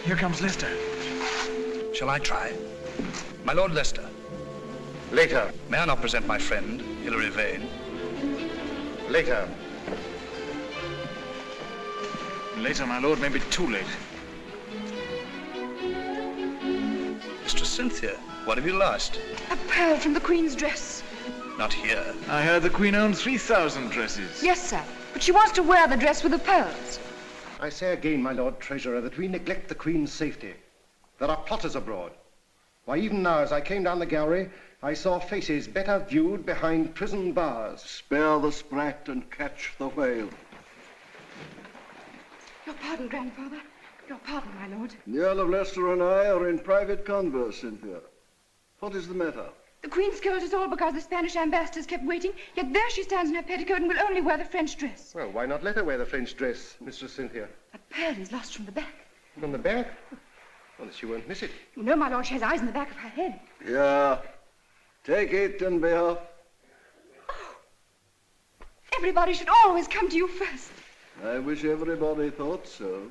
Here comes Leicester. Shall I try? My Lord Leicester. Later. May I not present my friend, Hilary Vane? Later. Later, my lord, may be too late. Mistress Cynthia, what have you lost? A pearl from the Queen's dress. Not here. I heard the Queen owned 3,000 dresses. Yes, sir. But she wants to wear the dress with the pearls. I say again, my Lord Treasurer, that we neglect the Queen's safety. There are plotters abroad. Why, even now, as I came down the gallery, I saw faces better viewed behind prison bars. Spare the sprat and catch the whale. Your pardon, grandfather. Your pardon, my lord. The Earl of Leicester and I are in private converse, Cynthia. What is the matter? The Queen scolds us all because the Spanish ambassadors kept waiting, yet there she stands in her petticoat and will only wear the French dress. Well, why not let her wear the French dress, Mistress Cynthia? A pearl is lost from the back. From the back? Well, she won't miss it. You know, my lord, she has eyes in the back of her head. Yeah. Take it and be off. Oh. Everybody should always come to you first. I wish everybody thought so.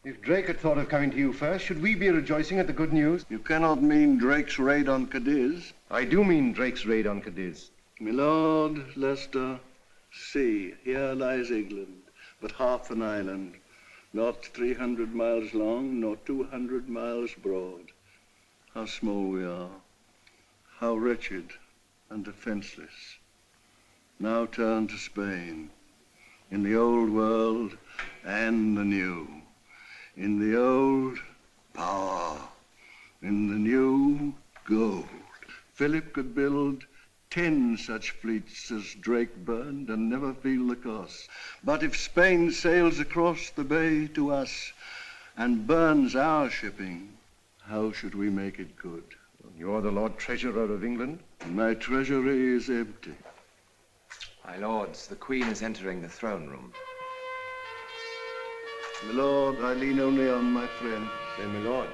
If Drake had thought of coming to you first, should we be rejoicing at the good news? You cannot mean Drake's raid on Cadiz. I do mean Drake's raid on Cadiz. My Lord Leicester, see, here lies England, but half an island, not 300 miles long, nor 200 miles broad. How small we are, how wretched and defenseless. Now turn to Spain, in the old world and the new. In the old, power. In the new, gold. Philip could build 10 such fleets as Drake burned and never feel the cost. But if Spain sails across the bay to us and burns our shipping, how should we make it good? You're the Lord Treasurer of England? My treasury is empty. My lords, the Queen is entering the throne room. My lord, I lean only on my friend. Say, my lord.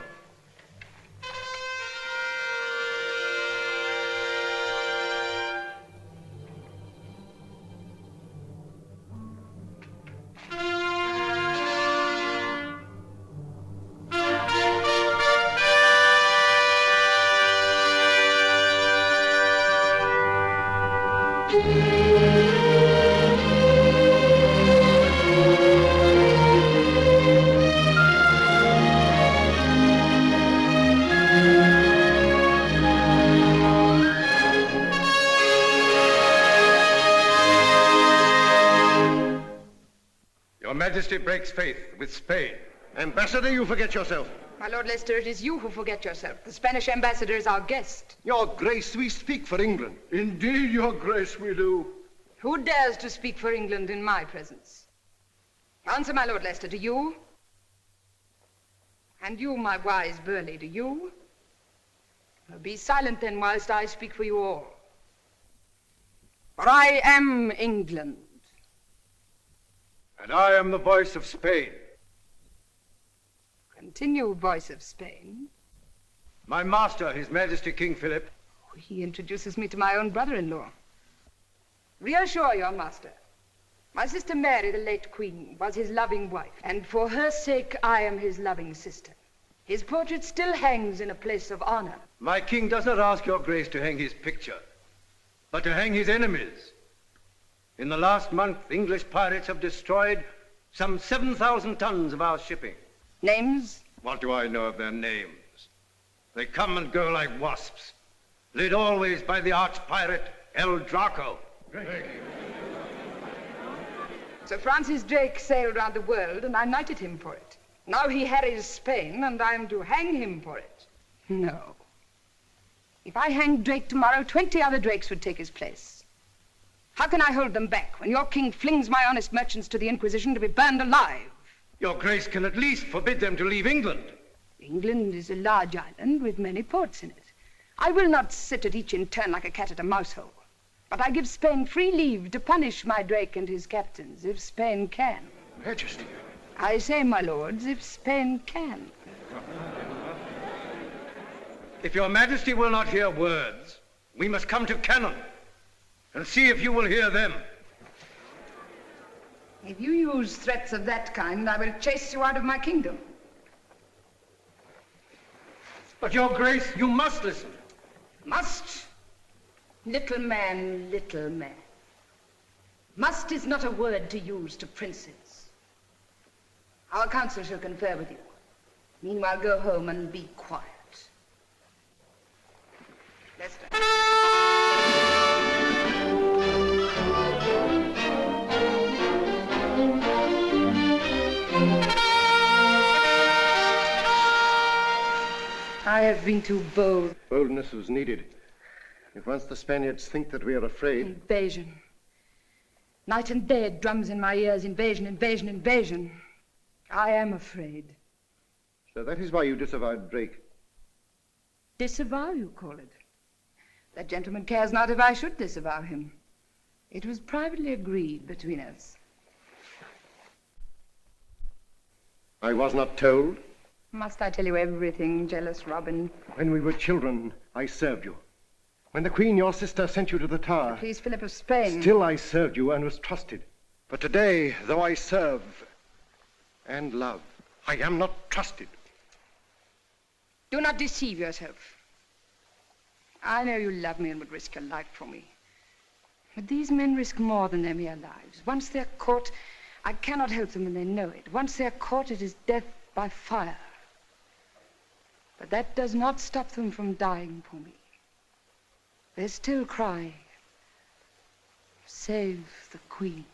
Your Majesty breaks faith with Spain. Ambassador, you forget yourself. My Lord Leicester, it is you who forget yourself. The Spanish ambassador is our guest. Your Grace, we speak for England. Indeed, your grace, we do. Who dares to speak for England in my presence? Answer, my Lord Leicester, do you? And you, my wise Burleigh, do you? Well, be silent then whilst I speak for you all. For I am England. And I am the voice of Spain. Continue, voice of Spain. My master, His Majesty King Philip. He introduces me to my own brother-in-law. Reassure your master. My sister Mary, the late Queen, was his loving wife, and for her sake I am his loving sister. His portrait still hangs in a place of honor. My king does not ask your grace to hang his picture, but to hang his enemies. In the last month, English pirates have destroyed some 7,000 tons of our shipping. Names? What do I know of their names? They come and go like wasps, led always by the arch-pirate El Draco. Sir Francis Drake sailed round the world, and I knighted him for it. Now he harries Spain, and I am to hang him for it. No. If I hanged Drake tomorrow, 20 other Drakes would take his place. How can I hold them back when your king flings my honest merchants to the Inquisition to be burned alive? Your grace can at least forbid them to leave England. England is a large island with many ports in it. I will not sit at each in turn like a cat at a mouse hole. But I give Spain free leave to punish my Drake and his captains, if Spain can. Majesty. I say, my lords, if Spain can. If your Majesty will not hear words, we must come to cannon and see if you will hear them. If you use threats of that kind, I will chase you out of my kingdom. But, Your Grace, you must listen. Must? Little man, little man. Must is not a word to use to princes. Our council shall confer with you. Meanwhile, go home and be quiet. Leicester. I have been too bold. Boldness was needed. If once the Spaniards think that we are afraid... Invasion. Night and day it drums in my ears. Invasion, invasion, invasion. I am afraid. So that is why you disavowed Drake. Disavow, you call it? That gentleman cares not if I should disavow him. It was privately agreed between us. I was not told. Must I tell you everything, jealous Robin? When we were children, I served you. When the Queen, your sister, sent you to the Tower... Please, Philip of Spain. Still I served you and was trusted. But today, though I serve and love, I am not trusted. Do not deceive yourself. I know you love me and would risk your life for me. But these men risk more than their mere lives. Once they're caught, I cannot help them and they know it. Once they're caught, it is death by fire. But that does not stop them from dying for me. They still cry, save the Queen.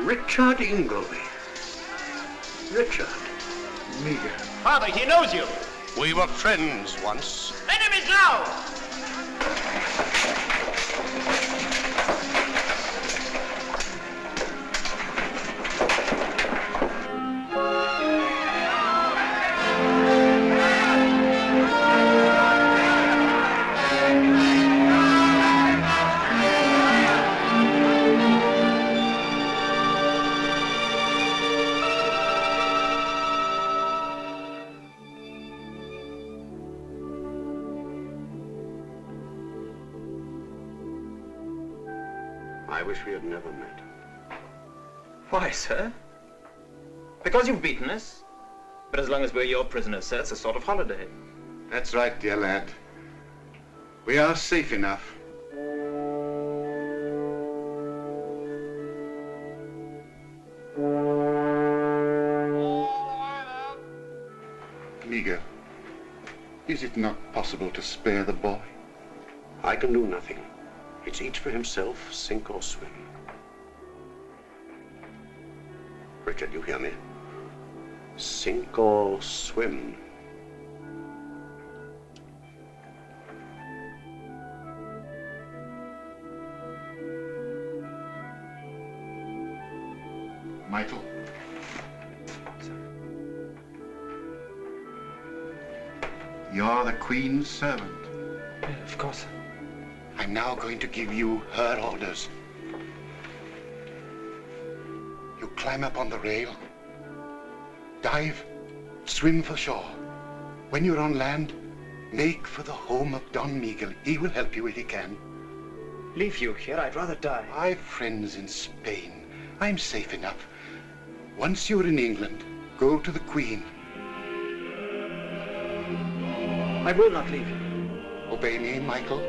Richard Ingolby. Richard. Meager. Father, he knows you. We were friends once. Enemies now! I wish we had never met. Why, sir? Because you've beaten us. But as long as we're your prisoners, sir, it's a sort of holiday. That's right, dear lad. We are safe enough. Meager, is it not possible to spare the boy? I can do nothing. It's each for himself, sink or swim. Richard, you hear me? Sink or swim. Michael? You're the Queen's servant. Yeah, of course. I'm now going to give you her orders. You climb up on the rail Dive, swim for shore. When you're on land, make for the home of Don Miguel. He will help you if he can. Leave you here, I'd rather die. I've friends in Spain. I'm safe enough. Once you're in England, go to the Queen. I will not leave you. Obey me, Michael.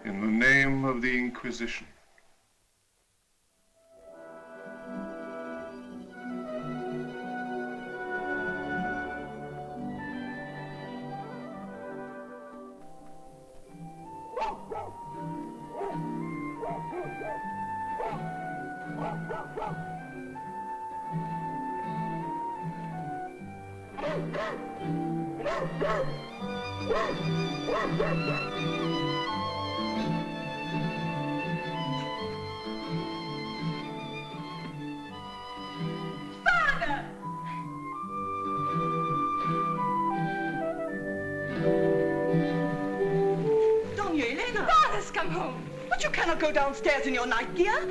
In the name of the Inquisition. Father's come home. But you cannot go downstairs in your night gear.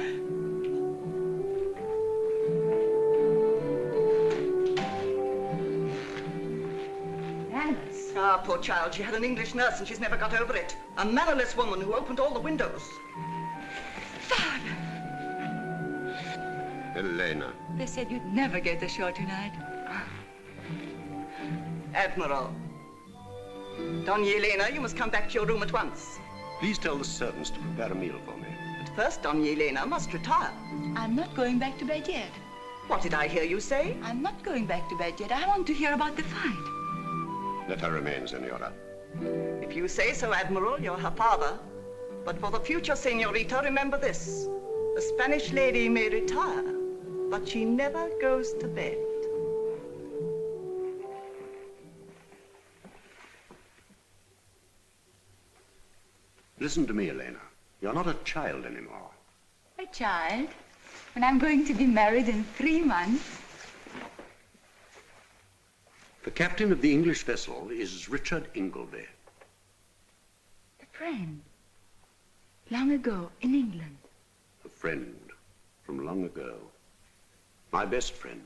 Manners. Ah, poor child. She had an English nurse and she's never got over it. A mannerless woman who opened all the windows. Father! Elena. They said you'd never get ashore tonight. Admiral. Doña Elena, you must come back to your room at once. Please tell the servants to prepare a meal for me. But first, Doña Elena must retire. I'm not going back to bed yet. What did I hear you say? I'm not going back to bed yet. I want to hear about the fight. Let her remain, Senora. If you say so, Admiral, you're her father. But for the future, Senorita, remember this. The Spanish lady may retire, but she never goes to bed. Listen to me, Elena. You're not a child anymore. A child? When I'm going to be married in 3 months? The captain of the English vessel is Richard Ingolby. A friend. Long ago, in England. A friend from long ago. My best friend.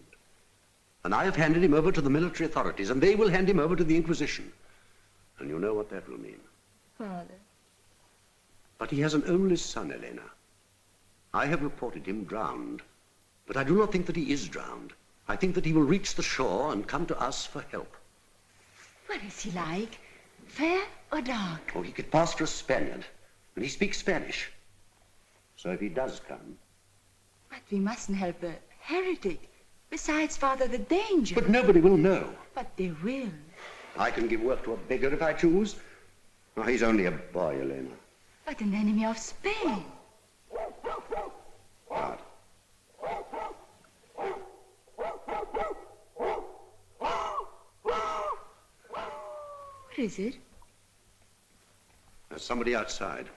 And I have handed him over to the military authorities, and they will hand him over to the Inquisition. And you know what that will mean. Father. But he has an only son, Elena. I have reported him drowned. But I do not think that he is drowned. I think that he will reach the shore and come to us for help. What is he like? Fair or dark? Oh, he could pass for a Spaniard, and he speaks Spanish. So if he does come... But we mustn't help a heretic. Besides, Father, the danger... But nobody will know. But they will. I can give work to a beggar if I choose. Oh, he's only a boy, Elena. But an enemy of Spain. What? What is it? There's somebody outside.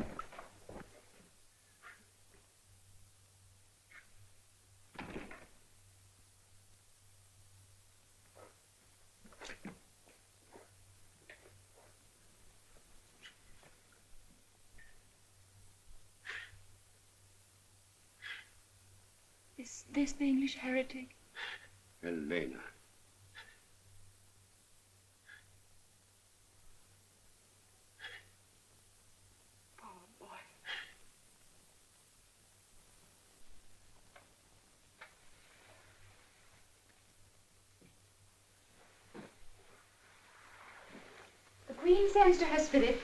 Is this the English heretic? Elena. Poor boy. The Queen sends to her spirit.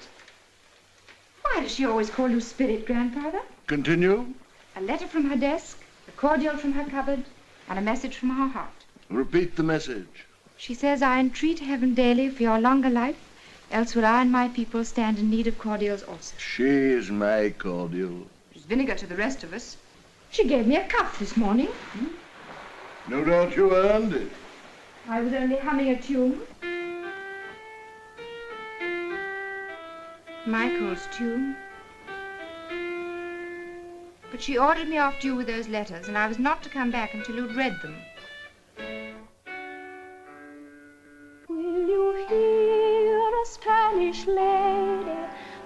Why does she always call you spirit, Grandfather? Continue. A letter from her desk, a cordial from her cupboard, and a message from her heart. Repeat the message. She says, I entreat heaven daily for your longer life, else will I and my people stand in need of cordials also. She is my cordial. She's vinegar to the rest of us. She gave me a cup this morning. No doubt you earned it. I was only humming a tune. Michael's tune. But she ordered me off to you with those letters, and I was not to come back until you'd read them. Will you hear a Spanish lady,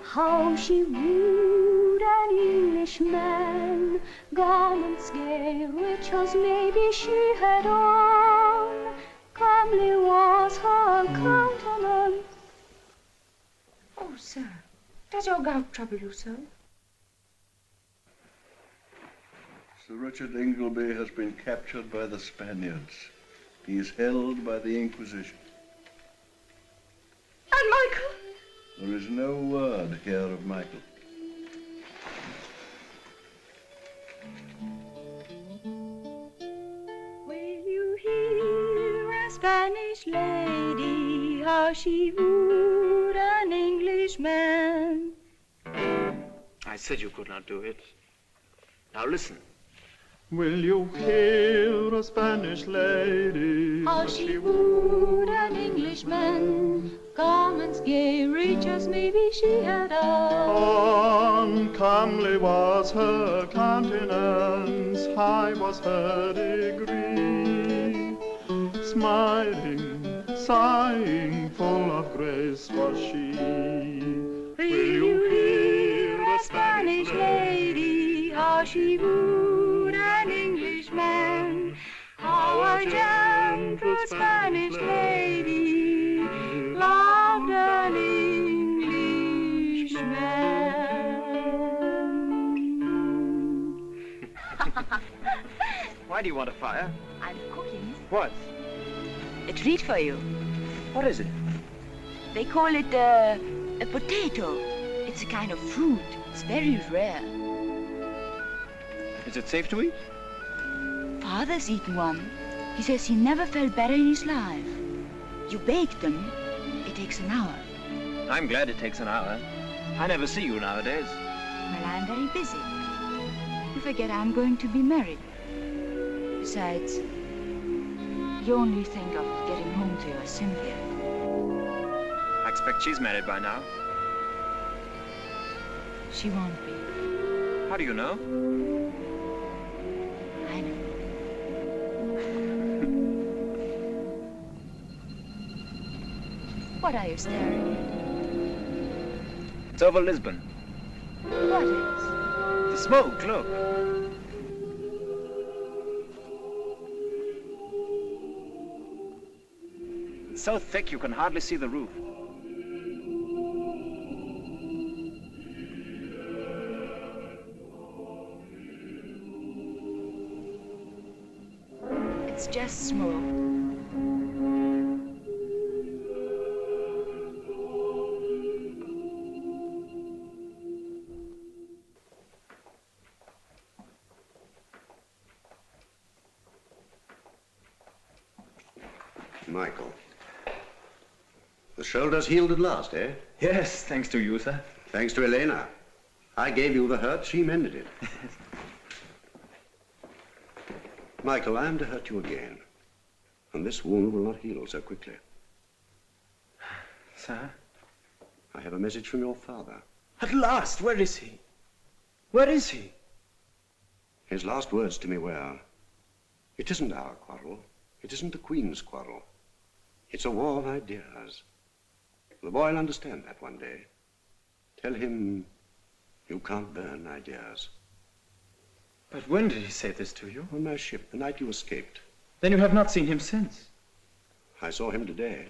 how she wooed an Englishman? Garments gay, rich as maybe she had on, comely was her countenance. Oh, sir, does your gout trouble you so? Sir Richard Ingolby has been captured by the Spaniards. He is held by the Inquisition. And Michael? There is no word here of Michael. Will you hear a Spanish lady, how she wooed an Englishman? I said you could not do it. Now listen. Will you hear a Spanish lady, how she wooed an Englishman? Garments gay, rich as maybe she had on. Comely was her countenance, high was her degree. Smiling, sighing, full of grace was she. Will you hear a Spanish lady, how she wooed an Englishman? How a gentle Spanish lady loved an Englishman. Why do you want a fire? I'm cooking. What? A treat for you. What is it? They call it a potato. It's a kind of fruit. It's very rare. Is it safe to eat? Father's eaten one. He says he never felt better in his life. You bake them. It takes an hour. I'm glad it takes an hour. I never see you nowadays. Well, I'm very busy. You forget I'm going to be married. Besides, you only think of getting home to your Cynthia. I expect she's married by now. She won't be. How do you know? I know. What are you staring at? It's over Lisbon. What is? The smoke, look. It's so thick you can hardly see the roof. It's just smoke. Michael. The shoulder's healed at last, eh? Yes, thanks to you, sir. Thanks to Elena. I gave you the hurt, she mended it. Michael, I am to hurt you again. And this wound will not heal so quickly. Sir? I have a message from your father. At last, where is he? Where is he? His last words to me were, it isn't our quarrel. It isn't the Queen's quarrel. It's a war of ideas. The boy will understand that one day. Tell him you can't burn ideas. But when did he say this to you? On my ship, the night you escaped. Then you have not seen him since? I saw him today.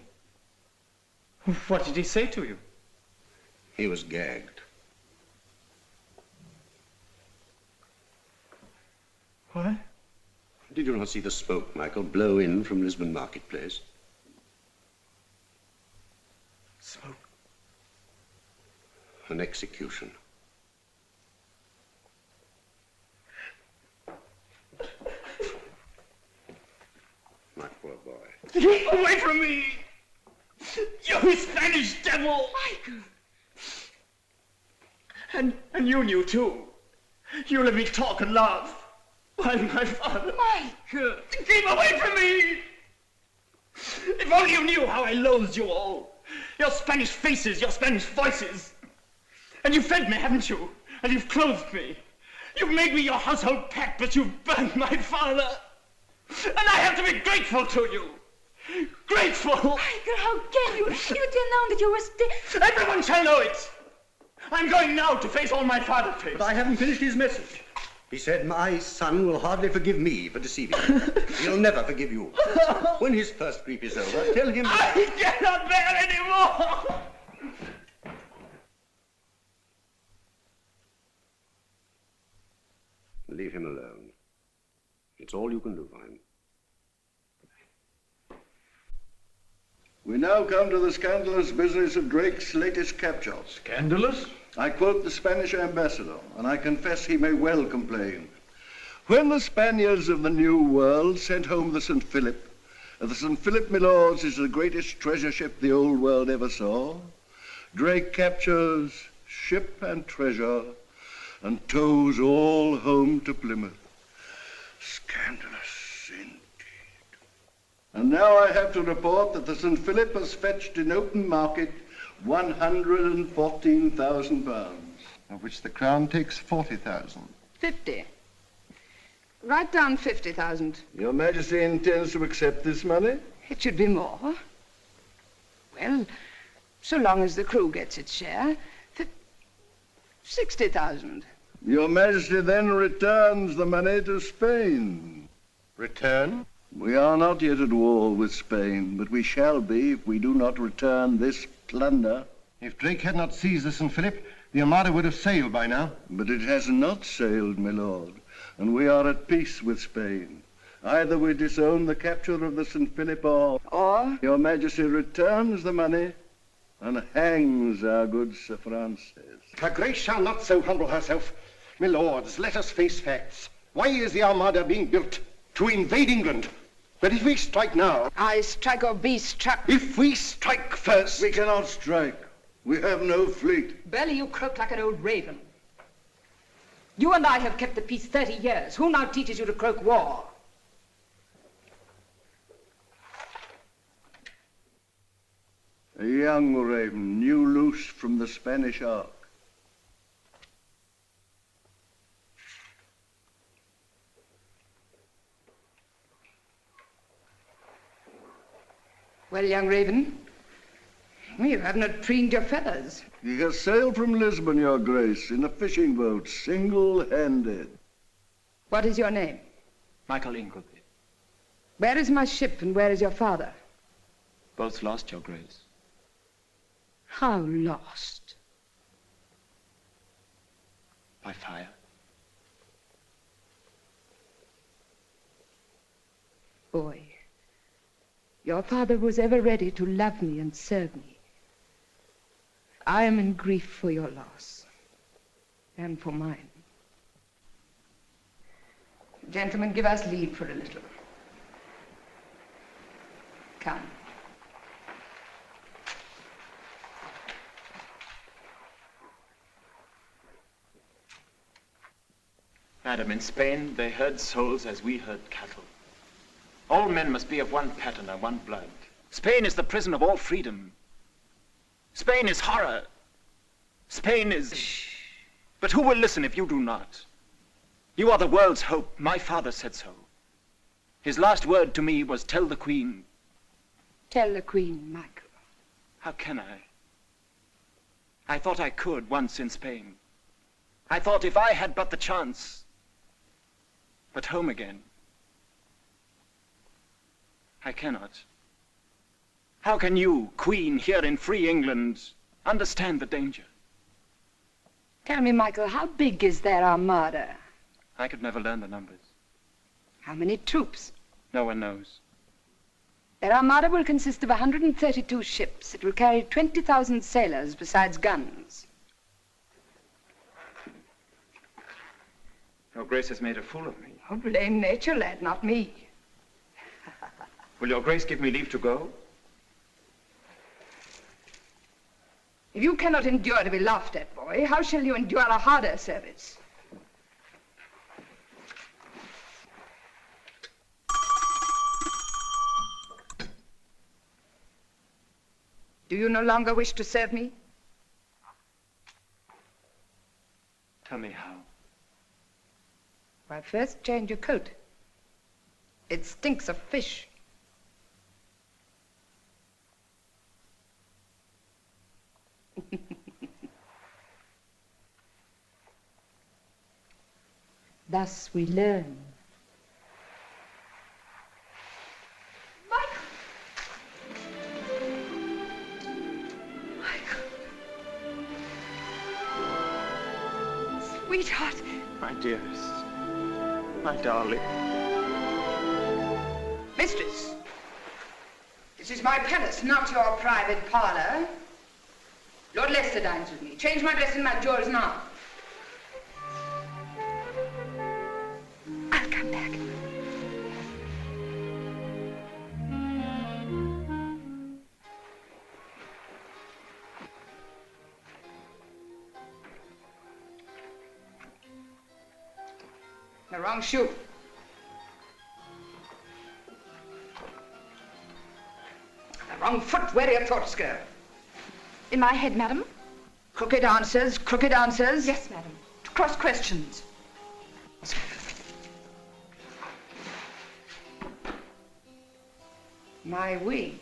What did he say to you? He was gagged. What? Did you not see the smoke, Michael, blow in from Lisbon marketplace? Smoke? An execution. My poor boy. Away from me! You Spanish devil! Michael! And you knew too. You let me talk and laugh. While my father... Michael! Keep away from me! If only you knew how I loathed you all. Your Spanish faces, your Spanish voices. And you've fed me, haven't you? And you've clothed me. You've made me your household pet, but you've burnt my father. And I have to be grateful to you. Grateful! Michael, how can you? You didn't know that you were still... Everyone shall know it. I'm going now to face all my father faced. But I haven't finished his message. He said, my son will hardly forgive me for deceiving him. He'll never forgive you. When his first grief is over, tell him... I cannot bear any more! Leave him alone. It's all you can do for him. We now come to the scandalous business of Drake's latest capture. Scandalous? I quote the Spanish ambassador, and I confess he may well complain. When the Spaniards of the New World sent home the St. Philip, the St. Philip, my lords, is the greatest treasure ship the old world ever saw. Drake captures ship and treasure and tows all home to Plymouth. Scandalous indeed. And now I have to report that the St. Philip has fetched in open market £114,000. Of which the Crown takes 40,000. 50. Write down 50,000. Your Majesty intends to accept this money? It should be more. Well, so long as the crew gets its share, 60,000. Your Majesty then returns the money to Spain. Return? We are not yet at war with Spain, but we shall be if we do not return this plunder. If Drake had not seized the St. Philip, the Armada would have sailed by now. But it has not sailed, my lord, and we are at peace with Spain. Either we disown the capture of the St. Philip or Your Majesty returns the money and hangs our good Sir Francis. Her Grace shall not so humble herself. My lords, let us face facts. Why is the Armada being built? To invade England. But if we strike now... I strike or be struck. If we strike first... We cannot strike. We have no fleet. Belly, you croak like an old raven. You and I have kept the peace 30 years. Who now teaches you to croak war? A young raven, new loose from the Spanish Ark. Well, young raven, you have not preened your feathers. He has sailed from Lisbon, Your Grace, in a fishing boat, single-handed. What is your name? Michael Ingolby. Where is my ship and where is your father? Both lost, Your Grace. How lost? By fire. Boy, your father was ever ready to love me and serve me. I am in grief for your loss, and for mine. Gentlemen, give us leave for a little. Come. Madam, in Spain, they herd souls as we herd cattle. All men must be of one pattern and one blood. Spain is the prison of all freedom. Spain is horror. Spain is... But who will listen if you do not? You are the world's hope. My father said so. His last word to me was, tell the Queen. Tell the Queen, Michael. How can I? I thought I could once in Spain. I thought if I had but the chance. But home again. I cannot. How can you, Queen, here in free England, understand the danger? Tell me, Michael, how big is their armada? I could never learn the numbers. How many troops? No one knows. Their armada will consist of 132 ships. It will carry 20,000 sailors besides guns. Your Grace has made a fool of me. Oh, blame nature, lad, not me. Will your Grace give me leave to go? If you cannot endure to be laughed at, boy, how shall you endure a harder service? Do you no longer wish to serve me? Tell me how. Why, first change your coat. It stinks of fish. Thus we learn. Sweetheart. My dearest. My darling. Mistress, this is my palace, not your private parlor. Lord Leicester dines with me. Change my dress and my jewels now. I'll come back. The wrong shoe. The wrong foot. Where are your thoughts go? In my head, madam? Crooked answers, crooked answers. Yes, madam. To cross questions. My wig.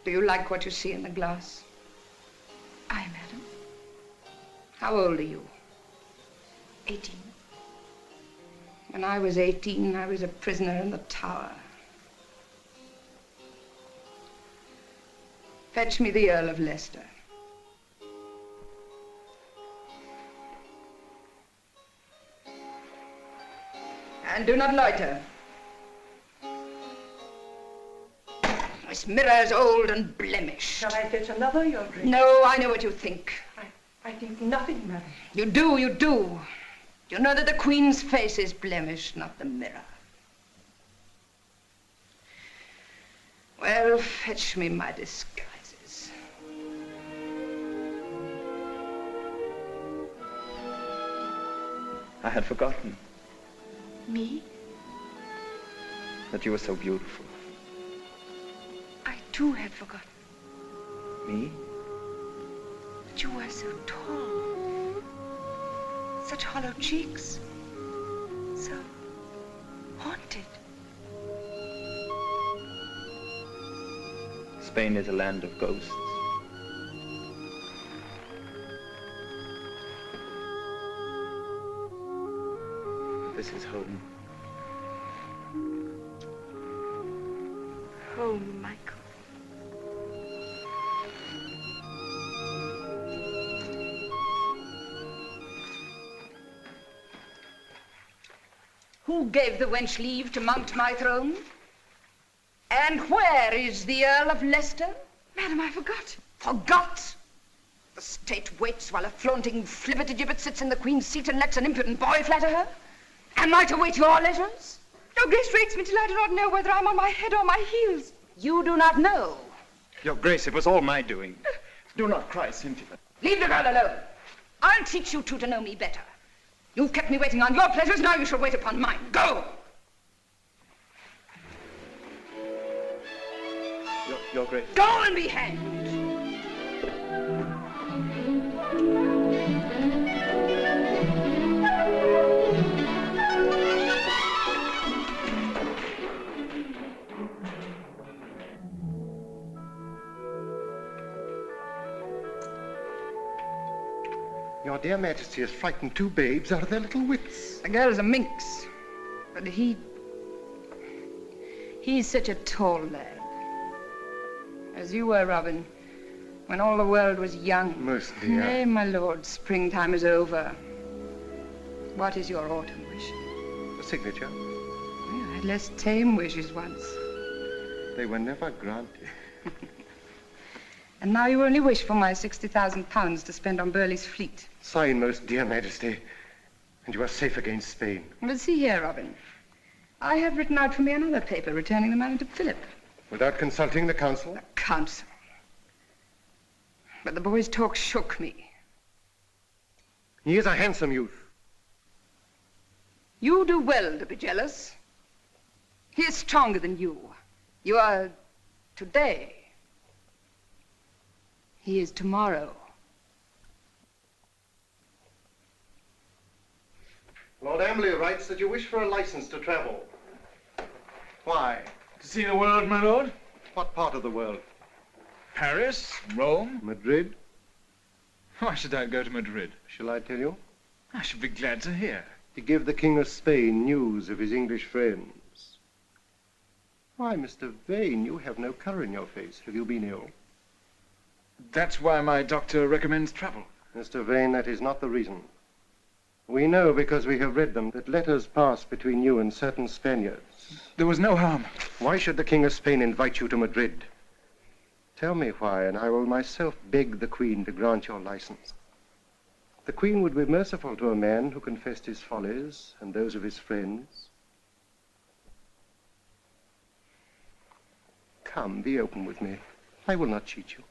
Do you like what you see in the glass? Aye, madam. How old are you? 18. When I was 18, I was a prisoner in the tower. Fetch me the Earl of Leicester. And do not loiter. This mirror is old and blemished. Shall I fetch another, Your Grace? No, I know what you think. I think nothing, madam. You do, you do. You know that the Queen's face is blemished, not the mirror. Well, fetch me my disguises. I had forgotten Me? that you were so beautiful. I too had forgotten Me? that you were so tall. Such hollow cheeks. So haunted. Spain is a land of ghosts. This is home. Home, Michael. Who gave the wench leave to mount my throne? And where is the Earl of Leicester? Madam, I forgot. Forgot? The state waits while a flaunting flibbertigibbet sits in the Queen's seat and lets an impudent boy flatter her? Am I to wait your letters? Your Grace rates me till I do not know whether I'm on my head or my heels. You do not know. Your Grace, it was all my doing. Do not cry, Cynthia. Leave the girl alone. I'll teach you two to know me better. You've kept me waiting on your pleasures, now you shall wait upon mine. Go! Your Grace. Go and be hanged! Your dear Majesty has frightened two babes out of their little wits. The girl's a minx, but he's such a tall lad. As you were, Robin, when all the world was young. Most dear. Nay, my lord, springtime is over. What is your autumn wish? The signature? I had less tame wishes once. They were never granted. And now you only wish for my £60,000 to spend on Burleigh's fleet. Sign, most dear Majesty, And you are safe against Spain. But see here, Robin. I have written out for me another paper returning the money to Philip. Without consulting the council? The council. But the boy's talk shook me. He is a handsome youth. You do well to be jealous. He is stronger than you. You are today. He is tomorrow. Lord Amberley writes that you wish for a license to travel. Why? To see the world, my lord. What part of the world? Paris, Rome. Madrid? Why should I go to Madrid? Shall I tell you? I should be glad to hear. To give the King of Spain news of his English friends. Why, Mr. Vane, you have no colour in your face. Have you been ill? That's why my doctor recommends travel. Mr. Vane, that is not the reason. We know, because we have read them, that letters passed between you and certain Spaniards. There was no harm. Why should the King of Spain invite you to Madrid? Tell me why, and I will myself beg the Queen to grant your license. The Queen would be merciful to a man who confessed his follies and those of his friends. Come, be open with me. I will not cheat you.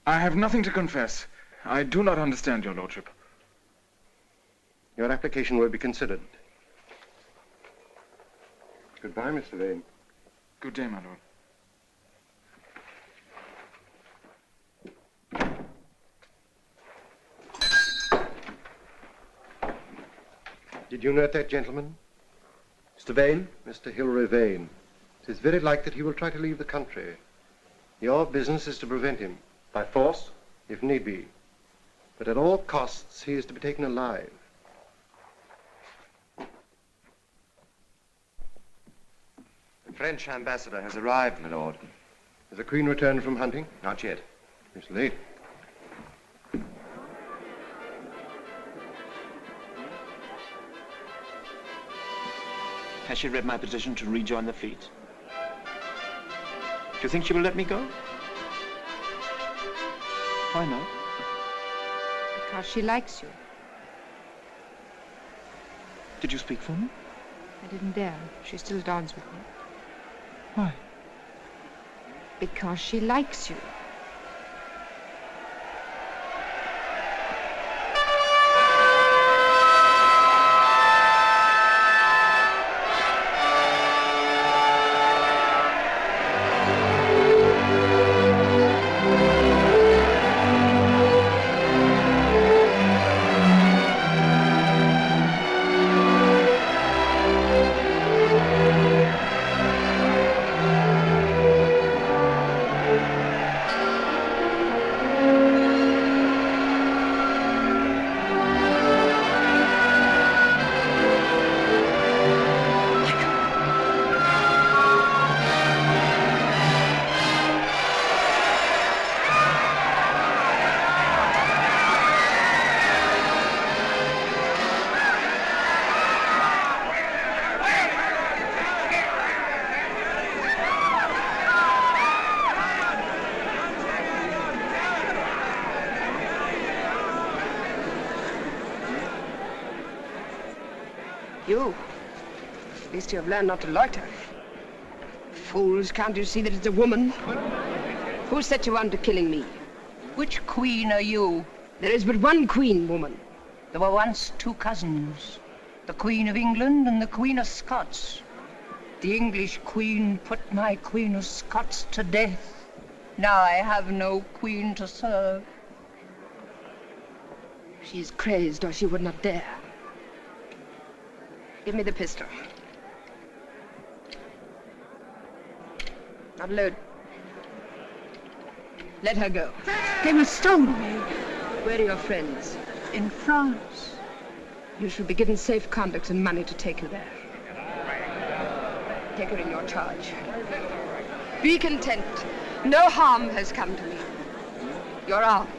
I have nothing to confess. I do not understand your lordship. Your application will be considered. Goodbye, Mr. Vane. Good day, my lord. Did you note that gentleman? Mr. Vane? Mr. Hilary Vane. It is very likely that he will try to leave the country. Your business is to prevent him. By force? If need be. But at all costs, he is to be taken alive. The French ambassador has arrived, my lord. Has the Queen returned from hunting? Not yet. It's late. Has she read my petition to rejoin the fleet? Do you think she will let me go? Why not? Because she likes you. Did you speak for me? I didn't dare. She still dawdles with me. Why? Because she likes you. You? At least you have learned not to loiter. Fools, can't you see that it's a woman? Who set you on to killing me? Which queen are you? There is but one queen, woman. There were once two cousins, the Queen of England and the Queen of Scots. The English queen put my Queen of Scots to death. Now I have no queen to serve. She is crazed, or she would not dare. Give me the pistol. Not load. Let her go. They will stone me. Where are your friends? In France. You should be given safe conduct and money to take her there. Take her in your charge. Be content. No harm has come to me. Your arm.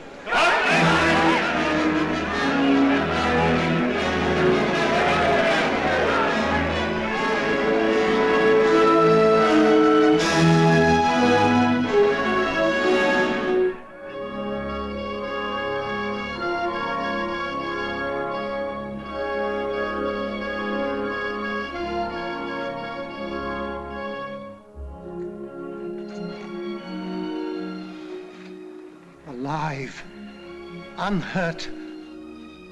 alive, unhurt,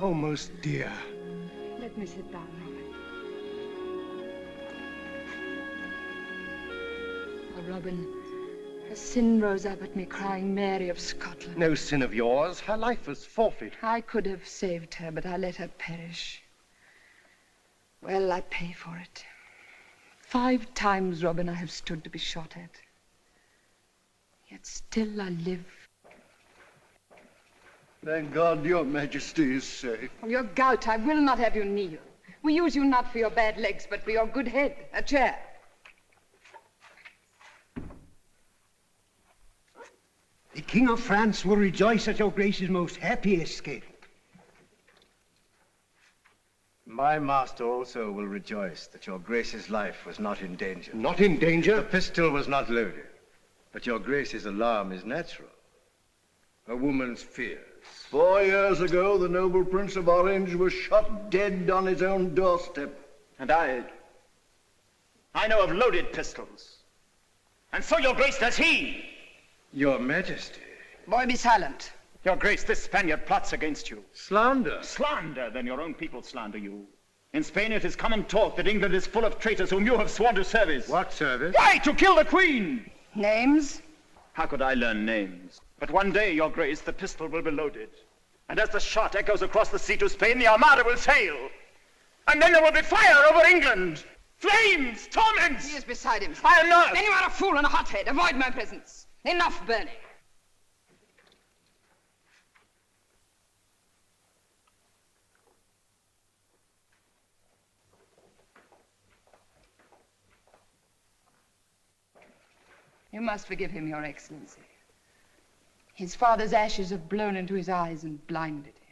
almost dear. Let me sit down, Robin. Oh, Robin, a sin rose up at me crying Mary of Scotland. No sin of yours. Her life was forfeit. I could have saved her, but I let her perish. Well, I pay for it. 5 times, Robin, I have stood to be shot at. Yet still I live. Thank God your Majesty is safe. Oh, your gout, I will not have you kneel. We use you not for your bad legs, but for your good head. A chair. The King of France will rejoice at your Grace's most happy escape. My master also will rejoice that your Grace's life was not in danger. Not in danger? The pistol was not loaded. But your Grace's alarm is natural. A woman's fears. 4 years ago, the noble Prince of Orange was shot dead on his own doorstep. And I know of loaded pistols. And so your Grace does he. Your Majesty. Boy, be silent. Your Grace, this Spaniard plots against you. Slander. Slander? Then your own people slander you. In Spain it is common talk that England is full of traitors whom you have sworn to service. What service? Why, to kill the Queen! Names? How could I learn names? But one day, your Grace, the pistol will be loaded. And as the shot echoes across the sea to Spain, the Armada will sail. And then there will be fire over England. Flames, torments. He is beside himself. I am not. Then you are a fool and a hothead. Avoid my presence. Enough burning. You must forgive him, Your Excellency. His father's ashes have blown into his eyes and blinded him.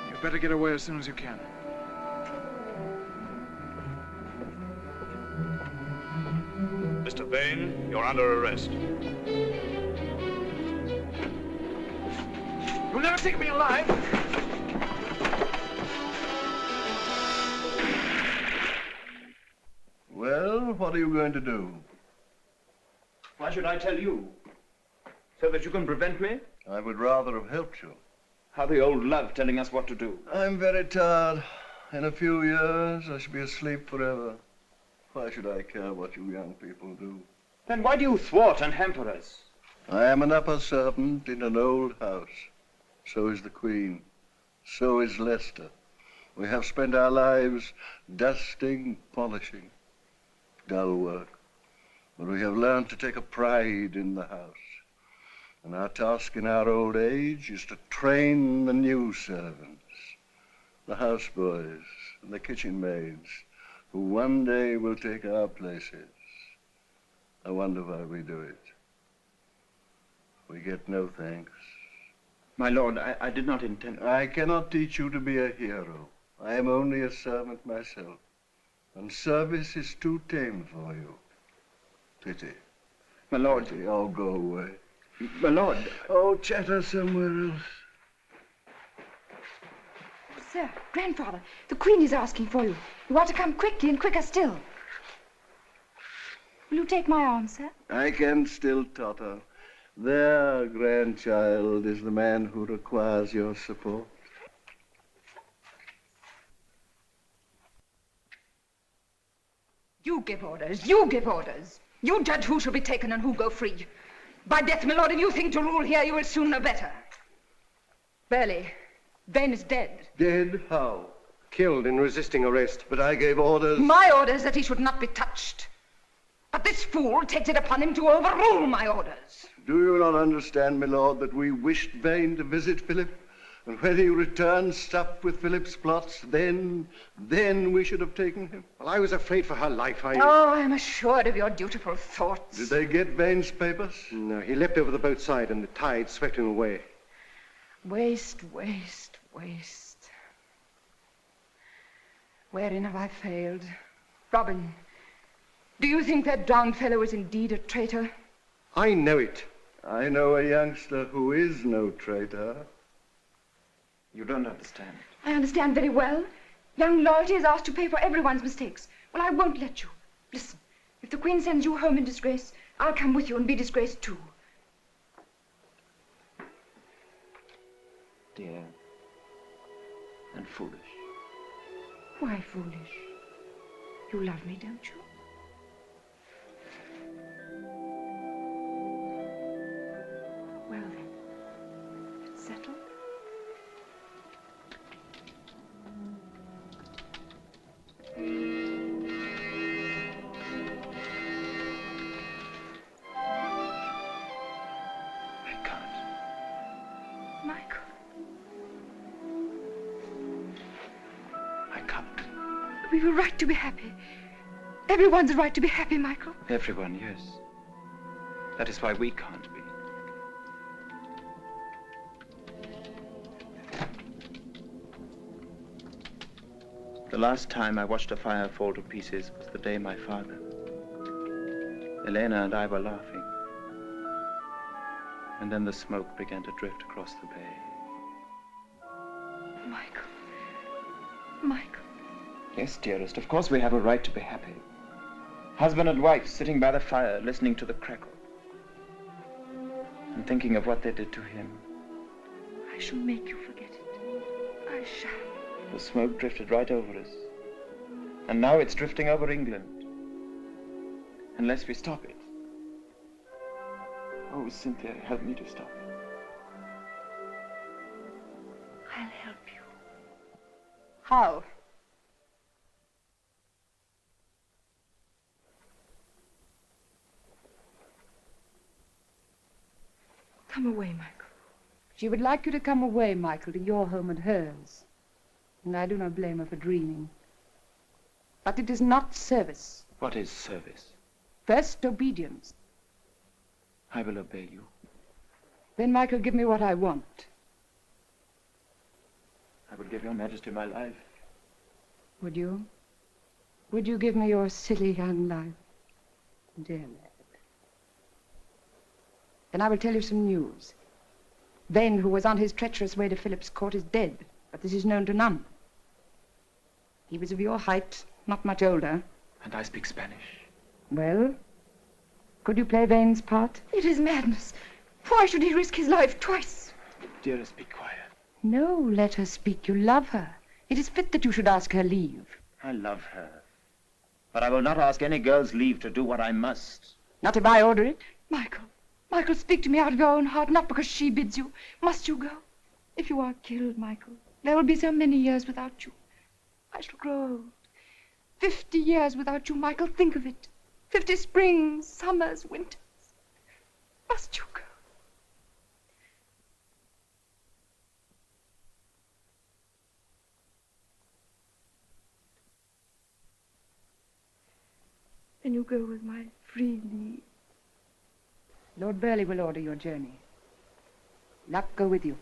You better get away as soon as you can. Mr. Vane, you're under arrest. You'll never take me alive! Well, what are you going to do? Why should I tell you? So that you can prevent me? I would rather have helped you. How the old love telling us what to do. I'm very tired. In a few years, I shall be asleep forever. Why should I care what you young people do? Then why do you thwart and hamper us? I am an upper servant in an old house. So is the Queen. So is Leicester. We have spent our lives dusting, polishing. Dull work. But we have learned to take a pride in the house. And our task in our old age is to train the new servants, the houseboys and the kitchen maids, who one day will take our places. I wonder why we do it. We get no thanks. My lord, I did not intend... I cannot teach you to be a hero. I am only a servant myself. And service is too tame for you. Pity. My lord... Pity. Oh, go away. My lord... Oh, chatter somewhere else. Sir, grandfather, the Queen is asking for you. You ought to come quickly and quicker still. Will you take my arm, sir? I can still totter. There, grandchild, is the man who requires your support. You give orders. You give orders. You judge who shall be taken and who go free. By death, my lord, if you think to rule here, you will soon know better. Burley, Vane is dead. Dead? How? Killed in resisting arrest. But I gave orders. My orders that he should not be touched. But this fool takes it upon him to overrule my orders. Do you not understand, my lord, that we wished Vane to visit Philip? And when he returned, stuffed with Philip's plots, then we should have taken him. Well, I was afraid for her life. Oh, I am assured of your dutiful thoughts. Did they get Vane's papers? No, he leapt over the boat side and the tide swept him away. Waste, waste, waste. Wherein have I failed? Robin, do you think that drowned fellow is indeed a traitor? I know it. I know a youngster who is no traitor. You don't understand. I understand very well. Young loyalty is asked to pay for everyone's mistakes. Well, I won't let you. Listen, if the Queen sends you home in disgrace, I'll come with you and be disgraced too. Dear and foolish. Why foolish? You love me, don't you? Well then, it's settled. We've a right to be happy. Everyone's a right to be happy, Michael. Everyone, yes. That is why we can't be. The last time I watched a fire fall to pieces was the day my father, Elena and I were laughing. And then the smoke began to drift across the bay. Michael. Michael. Yes, dearest, of course we have a right to be happy. Husband and wife sitting by the fire, listening to the crackle. And thinking of what they did to him. I shall make you forget it. I shall. The smoke drifted right over us. And now it's drifting over England. Unless we stop it. Oh, Cynthia, help me to stop it. I'll help you. How? Come away, Michael. She would like you to come away, Michael, to your home and hers. And I do not blame her for dreaming. But it is not service. What is service? First, obedience. I will obey you. Then, Michael, give me what I want. I will give your Majesty my life. Would you? Would you give me your silly young life? Dear lad. Then I will tell you some news. Vane, who was on his treacherous way to Philip's court, is dead, but this is known to none. He was of your height, not much older. And I speak Spanish. Well, could you play Vane's part? It is madness. Why should he risk his life twice? Dearest, be quiet. No, let her speak. You love her. It is fit that you should ask her leave. I love her. But I will not ask any girl's leave to do what I must. Not if I order it. Michael. Michael, speak to me out of your own heart, not because she bids you. Must you go? If you are killed, Michael, there will be so many years without you. I shall grow old. 50 years without you, Michael. Think of it. 50 springs, summers, winters. Must you go? Then you go with my free leave. Lord Burleigh will order your journey. Luck go with you.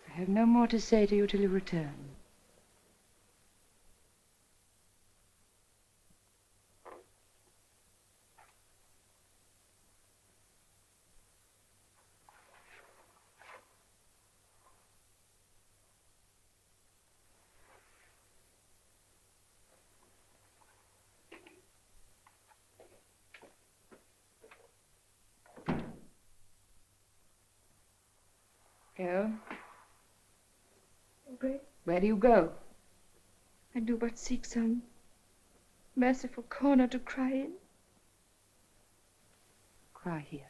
I have no more to say to you till you return. Go. Where do you go? I do but seek some merciful corner to cry in. Cry here.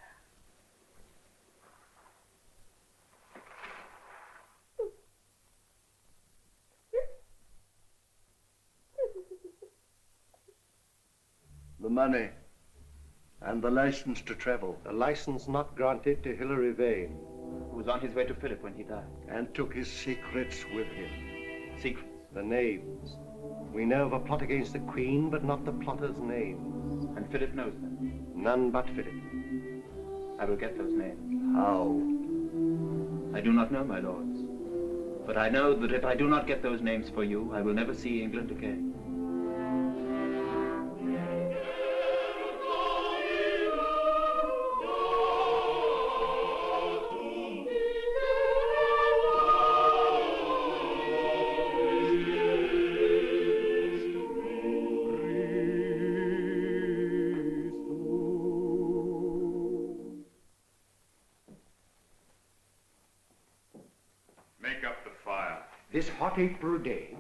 The money and the license to travel. A license not granted to Hilary Vane, who was on his way to Philip when he died. And took his secrets with him. Secrets? The names. We know of a plot against the Queen, but not the plotter's names. And Philip knows them? None but Philip. I will get those names. How? I do not know, my lords. But I know that if I do not get those names for you, I will never see England again. This hot April day?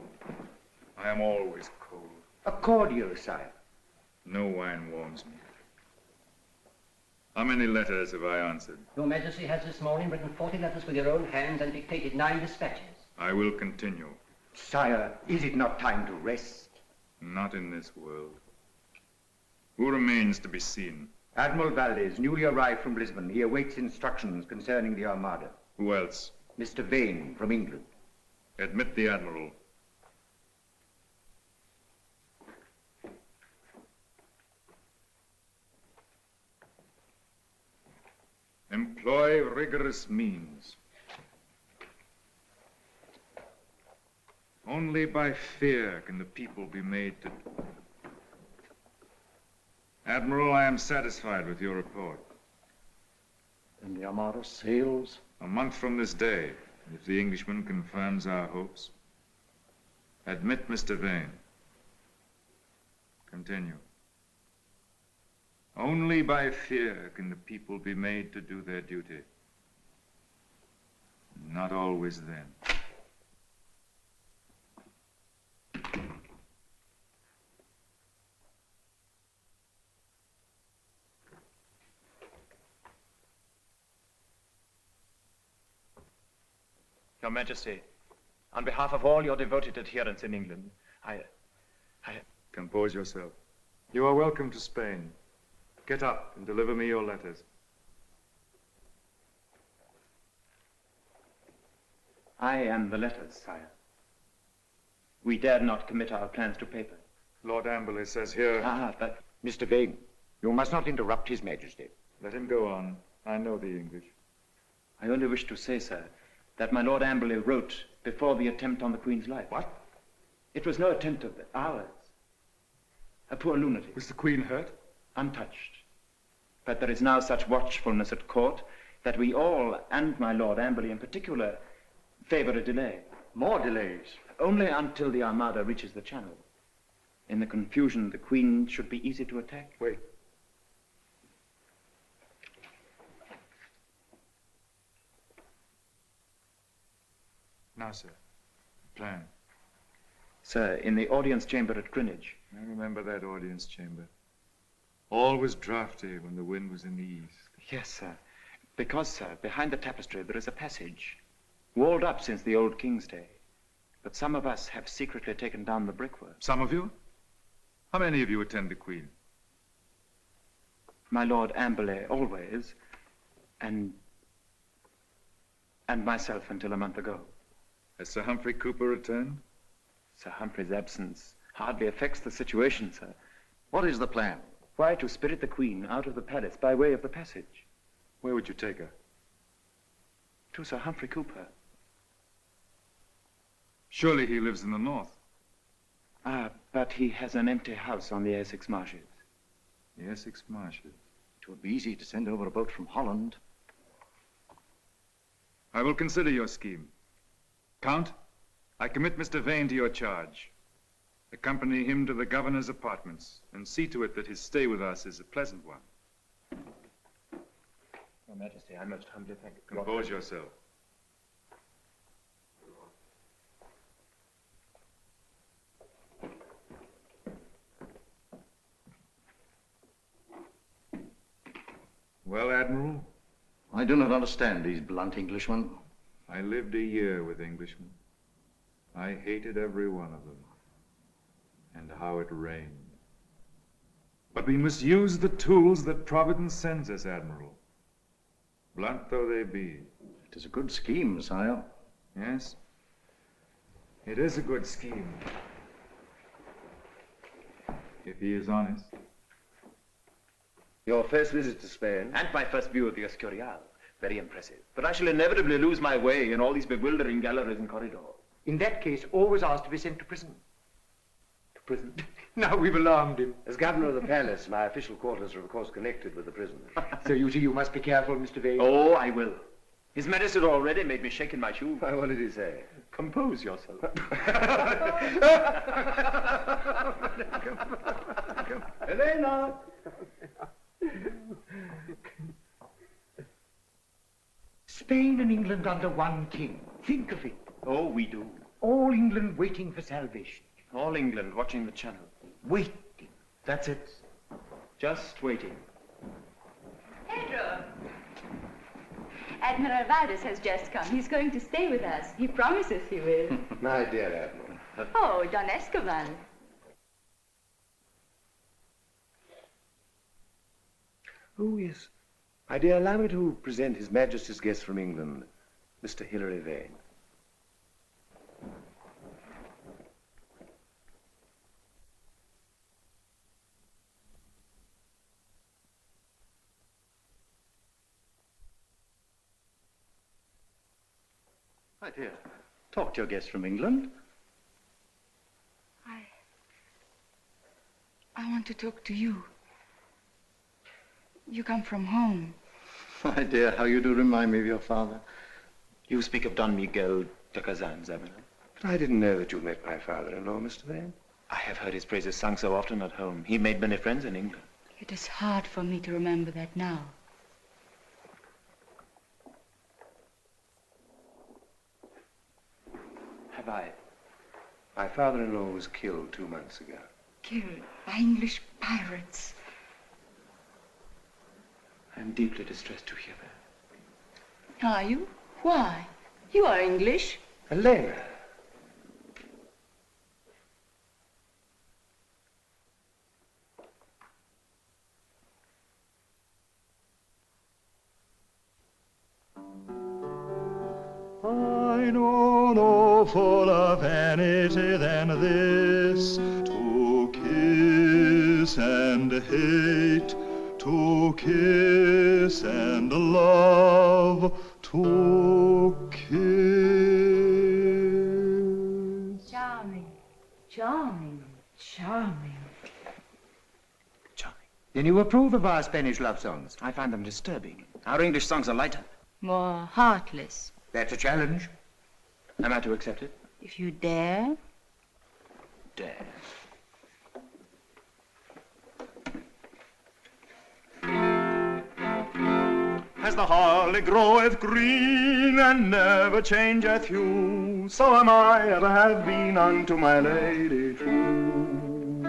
I am always cold. A cordial, sire. No wine warms me. How many letters have I answered? Your Majesty has this morning written 40 letters with your own hands and dictated 9 dispatches. I will continue. Sire, is it not time to rest? Not in this world. Who remains to be seen? Admiral Valdez, newly arrived from Lisbon. He awaits instructions concerning the Armada. Who else? Mr. Vane, from England. Admit the Admiral. Employ rigorous means. Only by fear can the people be made to... Admiral, I am satisfied with your report. And the Armada sails? A month from this day, if the Englishman confirms our hopes. Admit Mr. Vane. Continue. Only by fear can the people be made to do their duty. Not always then. Your Majesty, on behalf of all your devoted adherents in England, I... Compose yourself. You are welcome to Spain. Get up and deliver me your letters. I am the letters, sire. We dared not commit our plans to paper. Lord Amberley says here... but... Mr. Vane, you must not interrupt His Majesty. Let him go on. I know the English. I only wish to say, sir, that my Lord Amberley wrote before the attempt on the Queen's life. What? It was no attempt of ours. A poor lunatic. Was the Queen hurt? Untouched. But there is now such watchfulness at court that we all, and my Lord Amberley in particular, favor a delay. More delays? Only until the Armada reaches the Channel. In the confusion, the Queen should be easy to attack. Wait. Now, sir, plan. Sir, in the audience chamber at Greenwich. I remember that audience chamber. All was draughty when the wind was in the east. Yes, sir. Because, sir, behind the tapestry there is a passage, walled up since the old King's day. But some of us have secretly taken down the brickwork. Some of you? How many of you attend the Queen? My Lord Amberley, always, and myself until a month ago. Has Sir Humphrey Cooper returned? Sir Humphrey's absence hardly affects the situation, sir. What is the plan? Why, to spirit the Queen out of the palace by way of the passage. Where would you take her? To Sir Humphrey Cooper. Surely he lives in the north. But he has an empty house on the Essex marshes. The Essex marshes? It would be easy to send over a boat from Holland. I will consider your scheme. Count, I commit Mr. Vane to your charge. Accompany him to the governor's apartments and see to it that his stay with us is a pleasant one. Your Majesty, I most humbly thank you. Compose yourself. Well, Admiral? I do not understand these blunt Englishmen. I lived a year with Englishmen. I hated every one of them. And how it rained. But we must use the tools that Providence sends us, Admiral. Blunt though they be. It is a good scheme, sire. Yes, it is a good scheme. If he is honest. Your first visit to Spain? And my first view of the Escurial. Very impressive. But I shall inevitably lose my way in all these bewildering galleries and corridors. In that case, always ask to be sent to prison. To prison? Now we've alarmed him. As governor of the palace, my official quarters are of course connected with the prison. So you see, you must be careful, Mr. Vane. Oh, I will. His Majesty already made me shake in my shoe. What did he say? Compose yourself. Elena! Spain and England under one king. Think of it. Oh, we do. All England waiting for salvation. All England watching the channel. Waiting. That's it. Just waiting. Pedro! Admiral Valdez has just come. He's going to stay with us. He promises he will. My dear Admiral. Oh, Don Escobar. Oh, yes. My dear, allow me to present His Majesty's guest from England, Mr. Hilary Vane. My dear, talk to your guest from England. I want to talk to you. You come from home. My dear, how you do remind me of your father. You speak of Don Miguel de Kazan's, Admiral. But I didn't know that you met my father-in-law, Mr. Vane. I have heard his praises sung so often at home. He made many friends in England. It is hard for me to remember that now. Have I? My father-in-law was killed 2 months ago. Killed by English pirates. I am deeply distressed to hear that. Are you? Why? You are English. Elena. I know no fuller vanity than this, to kiss and hate, to kiss and love, to kiss. Charming, charming, charming. Then you approve of our Spanish love songs? I find them disturbing. Our English songs are lighter. More heartless. That's a challenge. Am I to accept it? If you dare. Dare. As the holly groweth green and never changeth hue, so am I ever have been unto my lady true.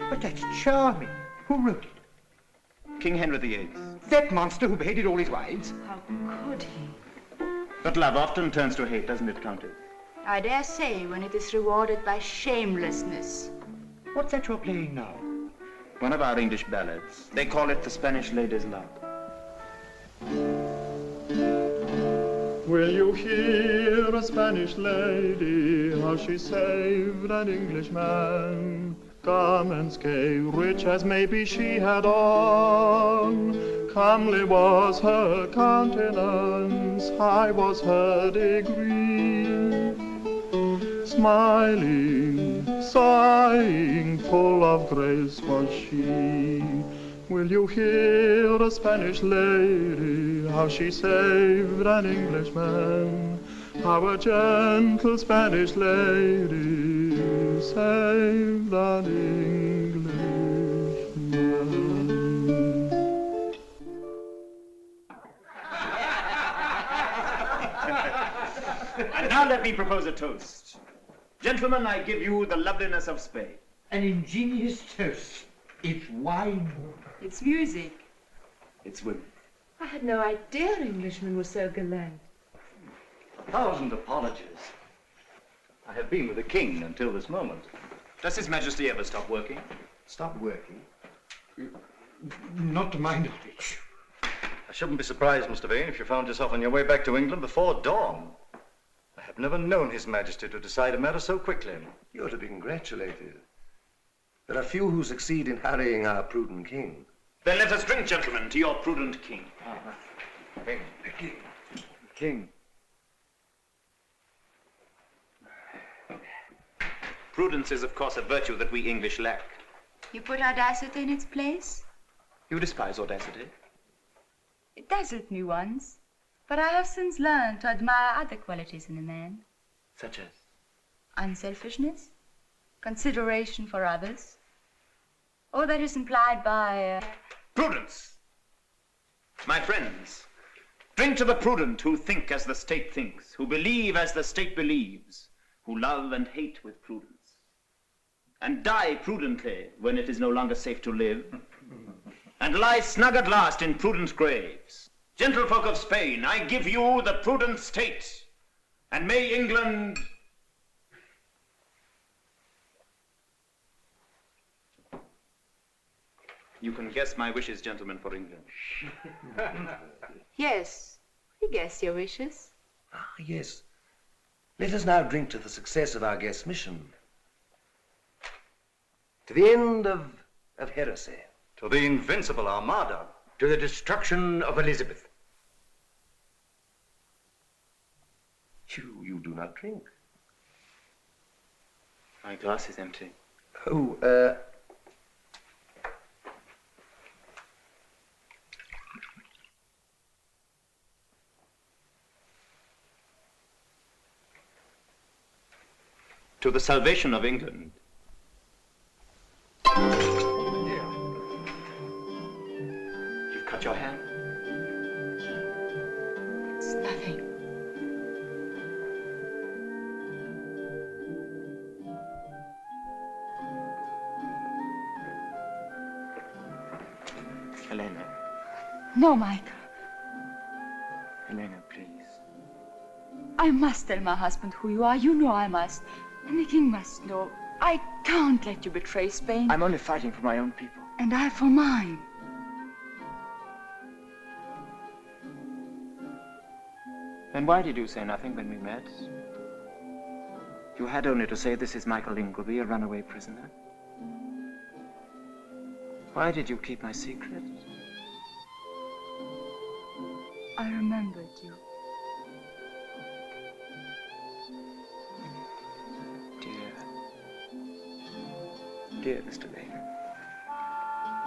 But that's charming. Who wrote it? King Henry VIII. That monster who beheaded all his wives? How could he? But love often turns to hate, doesn't it, Countess? I dare say when it is rewarded by shamelessness. What's that you're playing now? One of our English ballads. They call it The Spanish Lady's Love. Will you hear a Spanish lady, how she saved an Englishman? Garments gay, rich as maybe she had on. Comely was her countenance, high was her degree. Smiling, sighing, full of grace was she. Will you hear a Spanish lady, how she saved an Englishman? How a gentle Spanish lady saved an Englishman. And now let me propose a toast. Gentlemen, I give you the loveliness of Spain. An ingenious toast. It's wine. It's music. It's women. I had no idea Englishmen were so gallant. 1,000 apologies. I have been with the king until this moment. Does His Majesty ever stop working? Stop working? Not to my knowledge. I shouldn't be surprised, Mr. Vane, if you found yourself on your way back to England before dawn. I have never known His Majesty to decide a matter so quickly. You're to be congratulated. There are few who succeed in harrying our prudent king. Then let us drink, gentlemen, to your prudent king. King. King. King. Prudence is, of course, a virtue that we English lack. You put audacity in its place? You despise audacity? It dazzled me once, but I have since learned to admire other qualities in a man. Such as? Unselfishness, consideration for others. All that is implied by... Prudence! My friends, drink to the prudent who think as the state thinks, who believe as the state believes, who love and hate with prudence, and die prudently when it is no longer safe to live, and lie snug at last in prudent graves. Gentlefolk of Spain, I give you the prudent state, and may England... You can guess my wishes, gentlemen, for England. Yes, we guess your wishes. Ah, yes. Let us now drink to the success of our guest's mission. To the end of heresy. To the invincible Armada. To the destruction of Elizabeth. You do not drink. My glass is empty. Oh, To the salvation of England. You've cut your hand? It's nothing. Helena. No, Michael. Helena, please. I must tell my husband who you are. You know I must. And the king must know. I can't let you betray Spain. I'm only fighting for my own people. And I for mine. Then why did you say nothing when we met? You had only to say, this is Michael Ingolby, a runaway prisoner. Why did you keep my secret? I remembered you. Dear Mr. Vane.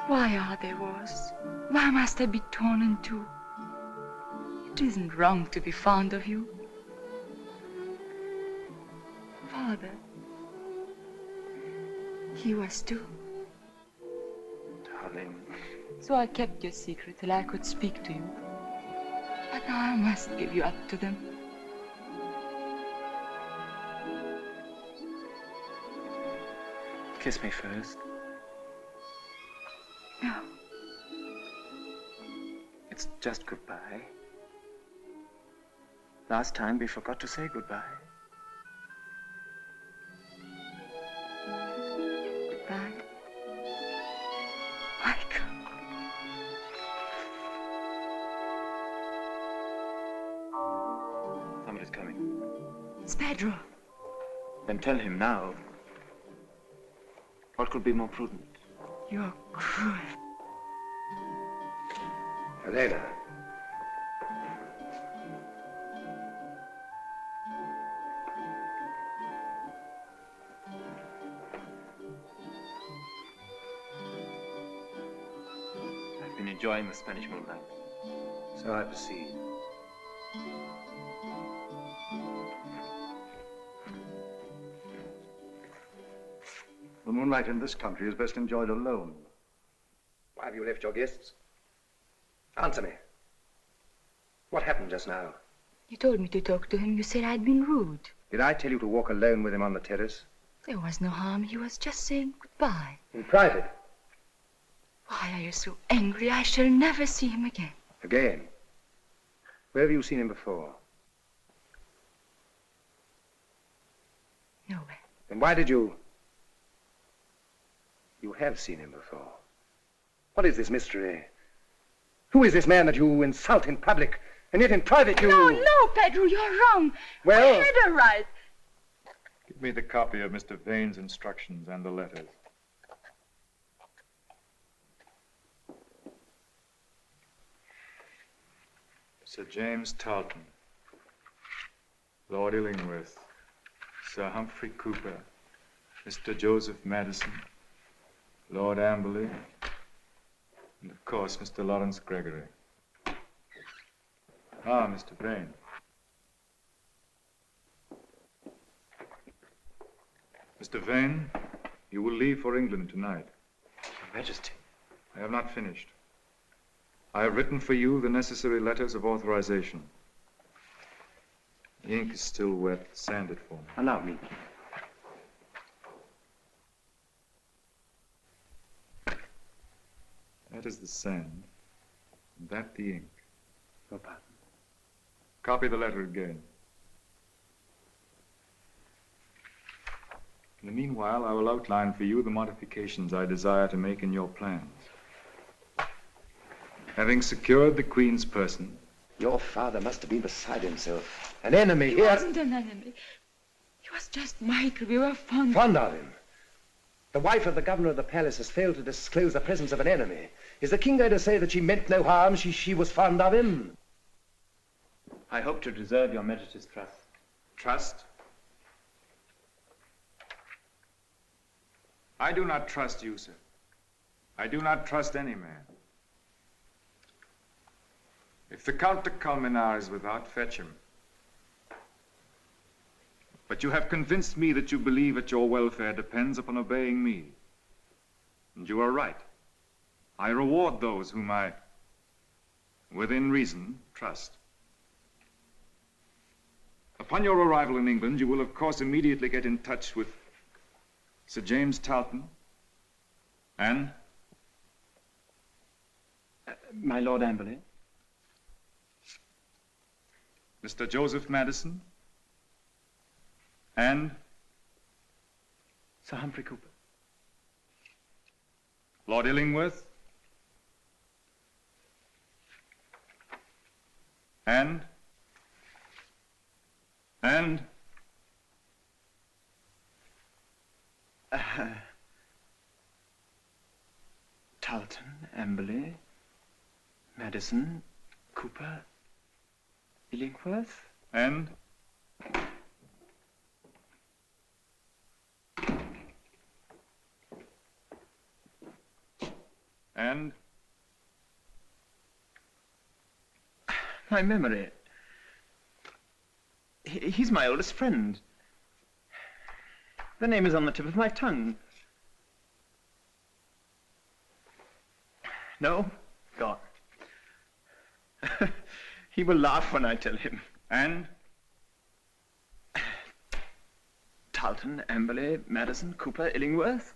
Why are there wars? Why must I be torn in two? It isn't wrong to be fond of you. Father, he was too. Darling. So I kept your secret till I could speak to you. But now I must give you up to them. Kiss me first. No. It's just goodbye. Last time we forgot to say goodbye. Goodbye. Michael. Somebody's coming. It's Pedro. Then tell him now. What could be more prudent? You're cruel. Helena. I've been enjoying the Spanish moonlight. So I perceive. The moonlight in this country is best enjoyed alone. Why have you left your guests? Answer me. What happened just now? You told me to talk to him. You said I'd been rude. Did I tell you to walk alone with him on the terrace? There was no harm. He was just saying goodbye. In private? Why are you so angry? I shall never see him again. Again? Where have you seen him before? Nowhere. Then why did you... You have seen him before. What is this mystery? Who is this man that you insult in public, and yet in private you... No, Pedro, you're wrong. Well... I had a right. Give me the copy of Mr. Vane's instructions and the letters. Sir James Tarleton, Lord Illingworth, Sir Humphrey Cooper, Mr. Joseph Madison, Lord Amberley, and of course, Mr. Lawrence Gregory. Ah, Mr. Vane. Mr. Vane, you will leave for England tonight. Your Majesty. I have not finished. I have written for you the necessary letters of authorization. The ink is still wet. Sand it for me. Allow me. That is the sand, and that the ink. Your pardon. Copy the letter again. In the meanwhile, I will outline for you the modifications I desire to make in your plans. Having secured the Queen's person... Your father must have been beside himself. An enemy He here... wasn't an enemy. He was just Michael. We were fond Fond of him. The wife of the governor of the palace has failed to disclose the presence of an enemy. Is the king going to say that she meant no harm? She was fond of him? I hope to deserve your Majesty's trust. Trust? I do not trust you, sir. I do not trust any man. If the Count de Colmenar is without, fetch him. But you have convinced me that you believe that your welfare depends upon obeying me. And you are right. I reward those whom I, within reason, trust. Upon your arrival in England, you will of course immediately get in touch with Sir James Talton and... My Lord Amberley. Mr. Joseph Madison and... Sir Humphrey Cooper. Lord Illingworth and... Talton, Amberley, Madison, Cooper, Illingworth. And... My memory. He's my oldest friend. The name is on the tip of my tongue. No? Gone. He will laugh when I tell him. And? Talton, Amberley, Madison, Cooper, Illingworth.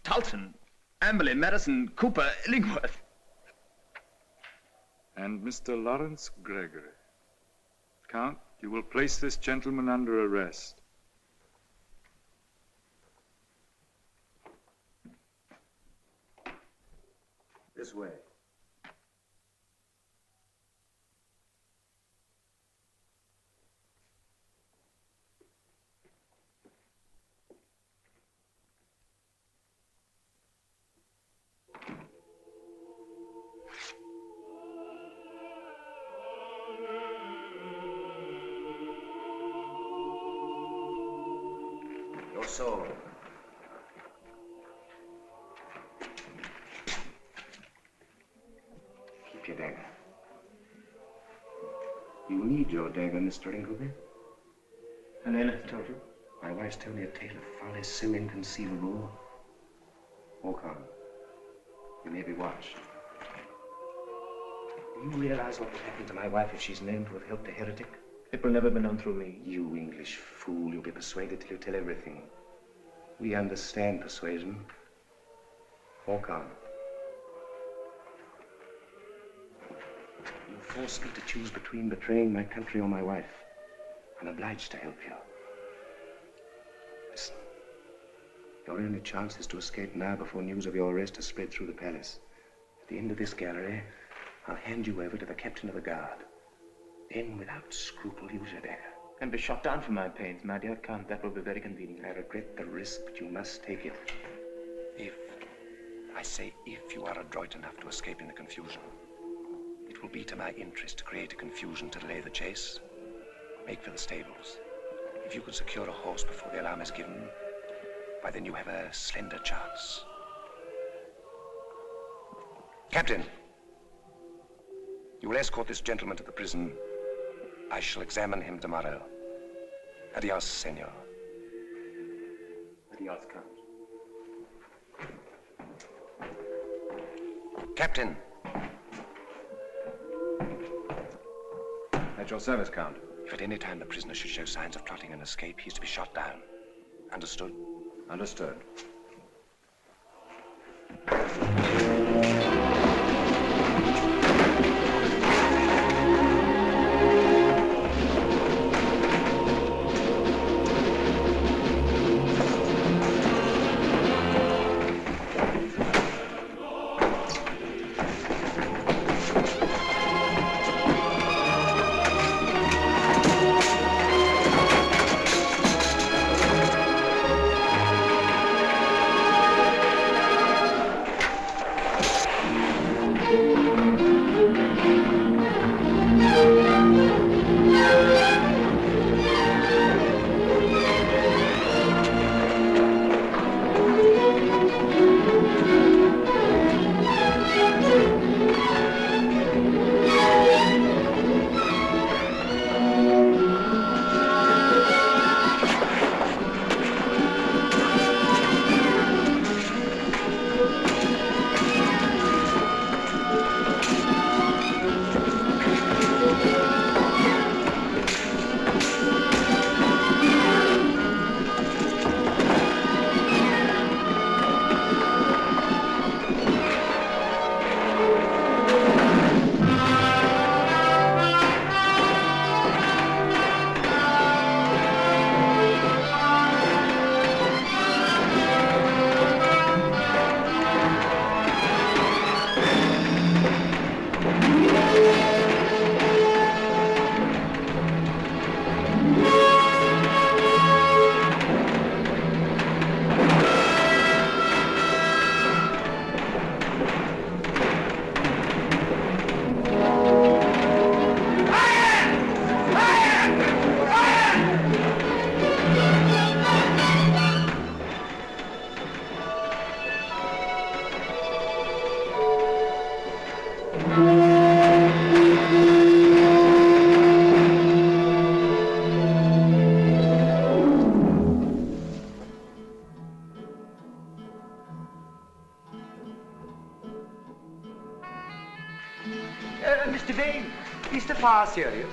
Talton, Amberley, Madison, Cooper, Illingworth. And Mr. Laurence Gregory. Count, you will place this gentleman under arrest. This way. Your sword. Keep your dagger. You need your dagger, Mr. Ingolby. Helena has told you? My wife's told me a tale of folly so inconceivable. Walk on. You may be watched. Do you realize what would happen to my wife if she's known to have helped a heretic? It will never be known through me. You English fool, you'll be persuaded till you tell everything. We understand persuasion. Walk on. You force me to choose between betraying my country or my wife. I'm obliged to help you. Listen. Your only chance is to escape now before news of your arrest has spread through the palace. At the end of this gallery, I'll hand you over to the captain of the guard. Then, without scruple, use your dagger. And be shot down for my pains, my dear Count. That will be very convenient. I regret the risk, but you must take it. If, I say if, you are adroit enough to escape in the confusion. It will be to my interest to create a confusion to delay the chase. Make for the stables. If you could secure a horse before the alarm is given, why then you have a slender chance. Captain, you will escort this gentleman to the prison. I shall examine him tomorrow. Adios, senor. Adios, Count. Captain. At your service, Count. If at any time the prisoner should show signs of plotting an escape, he's to be shot down. Understood? Understood. Mr. Vane, is the fire serious?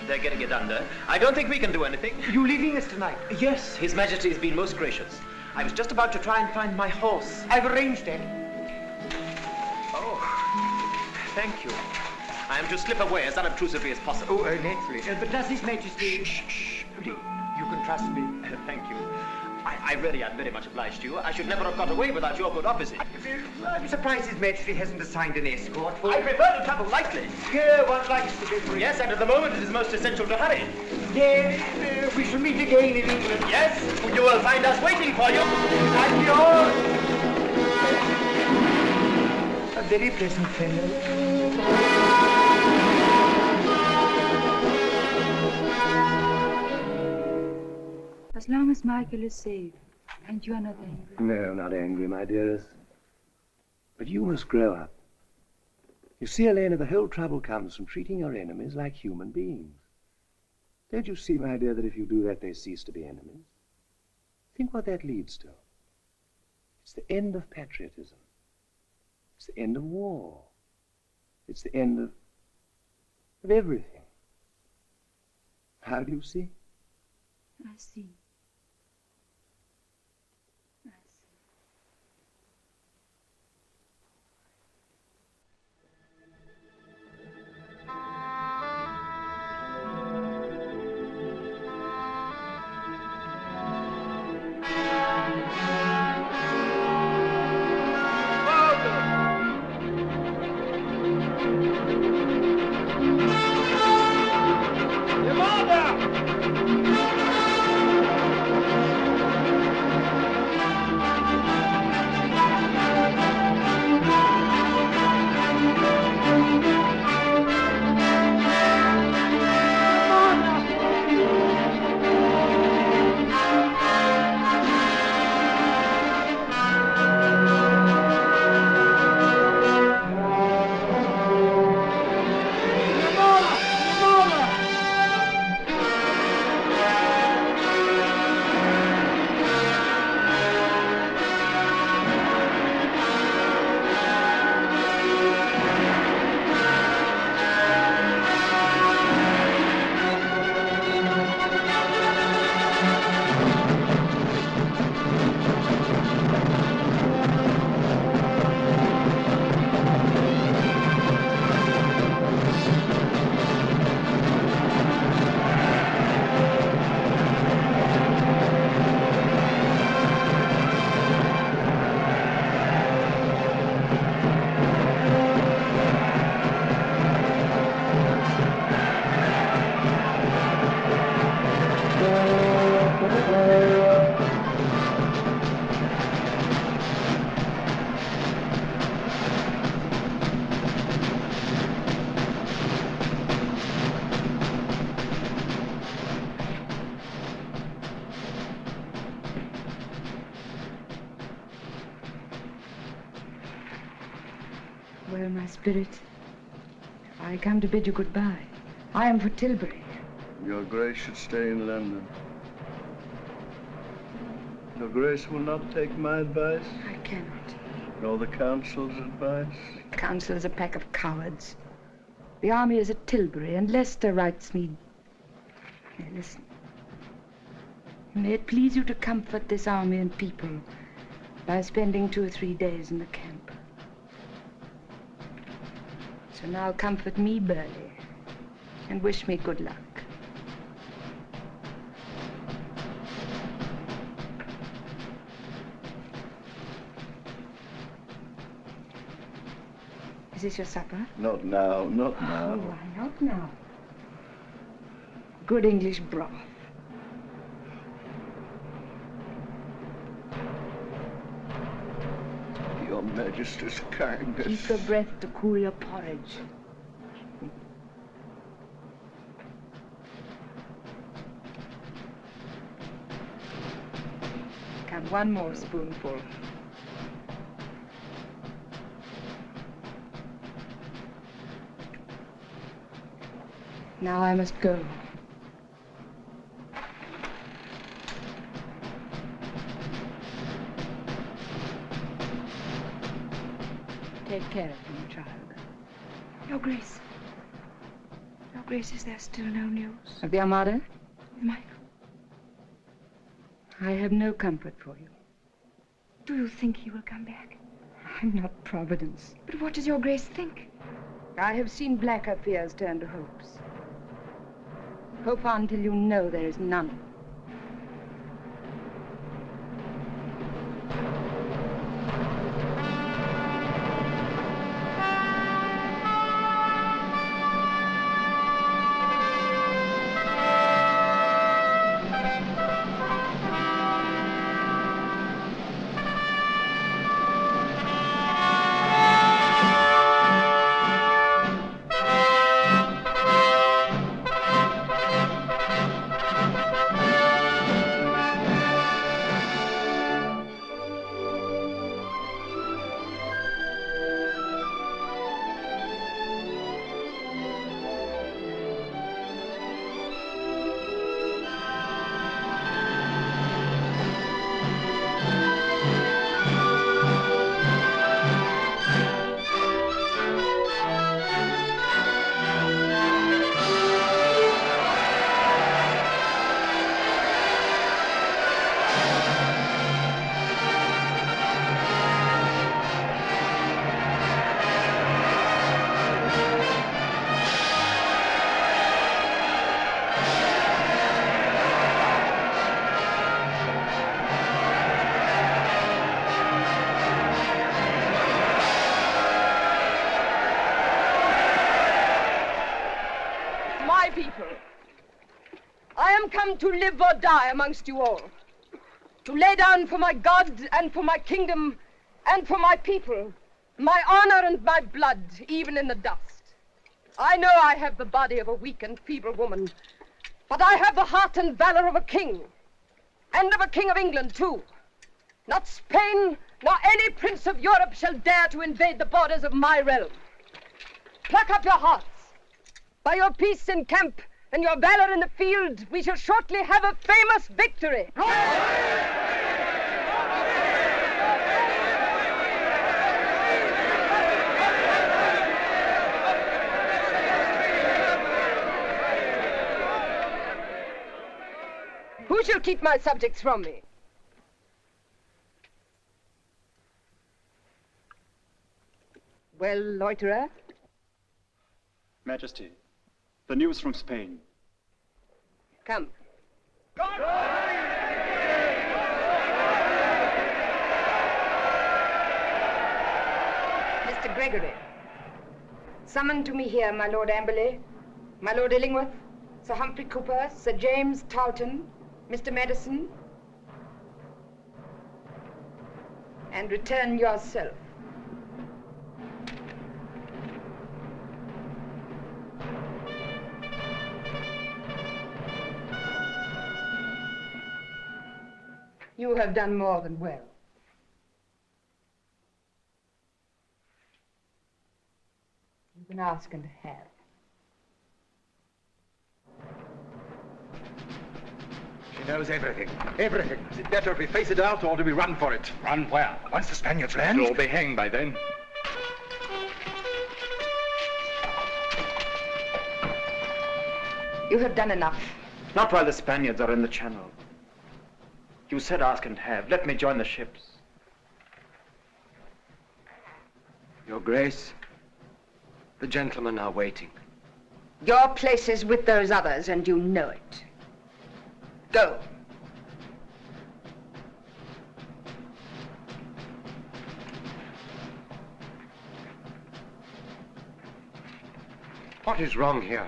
They're getting it under. I don't think we can do anything. You leaving us tonight? Yes, His Majesty has been most gracious. I was just about to try and find my horse. I've arranged it. Oh, thank you. I am to slip away as unobtrusively as possible. Oh, naturally. But does His Majesty... Shh. You can trust me. Thank you. I really am very much obliged to you. I should never have got away without your good office. I'm surprised His Majesty hasn't assigned an escort for... I prefer to travel lightly. Here, one likes to be free. Yes, and at the moment it is most essential to hurry. Yes, we shall meet again in England. Yes, you will find us waiting for you. I'm yours. A very pleasant fellow. As long as Michael is safe, and you are not angry. No, not angry, my dearest. But you must grow up. You see, Elena, the whole trouble comes from treating your enemies like human beings. Don't you see, my dear, that if you do that, they cease to be enemies? Think what that leads to. It's the end of patriotism. It's the end of war. It's the end of everything. How do you see? I see. Well, my spirit, I come to bid you goodbye. I am for Tilbury. Your Grace should stay in London. Your Grace will not take my advice? I cannot. Nor the Council's advice? The Council is a pack of cowards. The army is at Tilbury, and Leicester writes me... Now, listen. May it please you to comfort this army and people by spending 2 or 3 days in the camp. So now comfort me, Burley, and wish me good luck. Is this your supper? Not now, not now. Oh, why not now? Good English broth. Your Majesty's kindness. Keep your breath to cool your porridge. Come, one more spoonful. Now I must go. Take care of him, child. Your Grace. Your Grace, is there still no news? Of the Armada? Michael. I have no comfort for you. Do you think he will come back? I'm not Providence. But what does your Grace think? I have seen blacker fears turn to hopes. Hope on till you know there is none. To live or die amongst you all. To lay down for my God and for my kingdom and for my people, my honor and my blood, even in the dust. I know I have the body of a weak and feeble woman, but I have the heart and valor of a king, and of a king of England, too. Not Spain, nor any prince of Europe shall dare to invade the borders of my realm. Pluck up your hearts. By your peace in camp and your valor in the field, we shall shortly have a famous victory. Who shall keep my subjects from me? Well, loiterer? Majesty, the news from Spain. Come. Mr. Gregory, summon to me here my Lord Amberley, my Lord Illingworth, Sir Humphrey Cooper, Sir James Tarleton, Mr. Medicine, and return yourself. You have done more than well. You can ask and have. She knows everything. Everything. Is it better if we face it out or do we run for it? Run where? Once the Spaniards land? You'll all be hanged by then. You have done enough. Not while the Spaniards are in the channel. You said ask and have. Let me join the ships. Your Grace, the gentlemen are waiting. Your place is with those others, and you know it. Go. What is wrong here?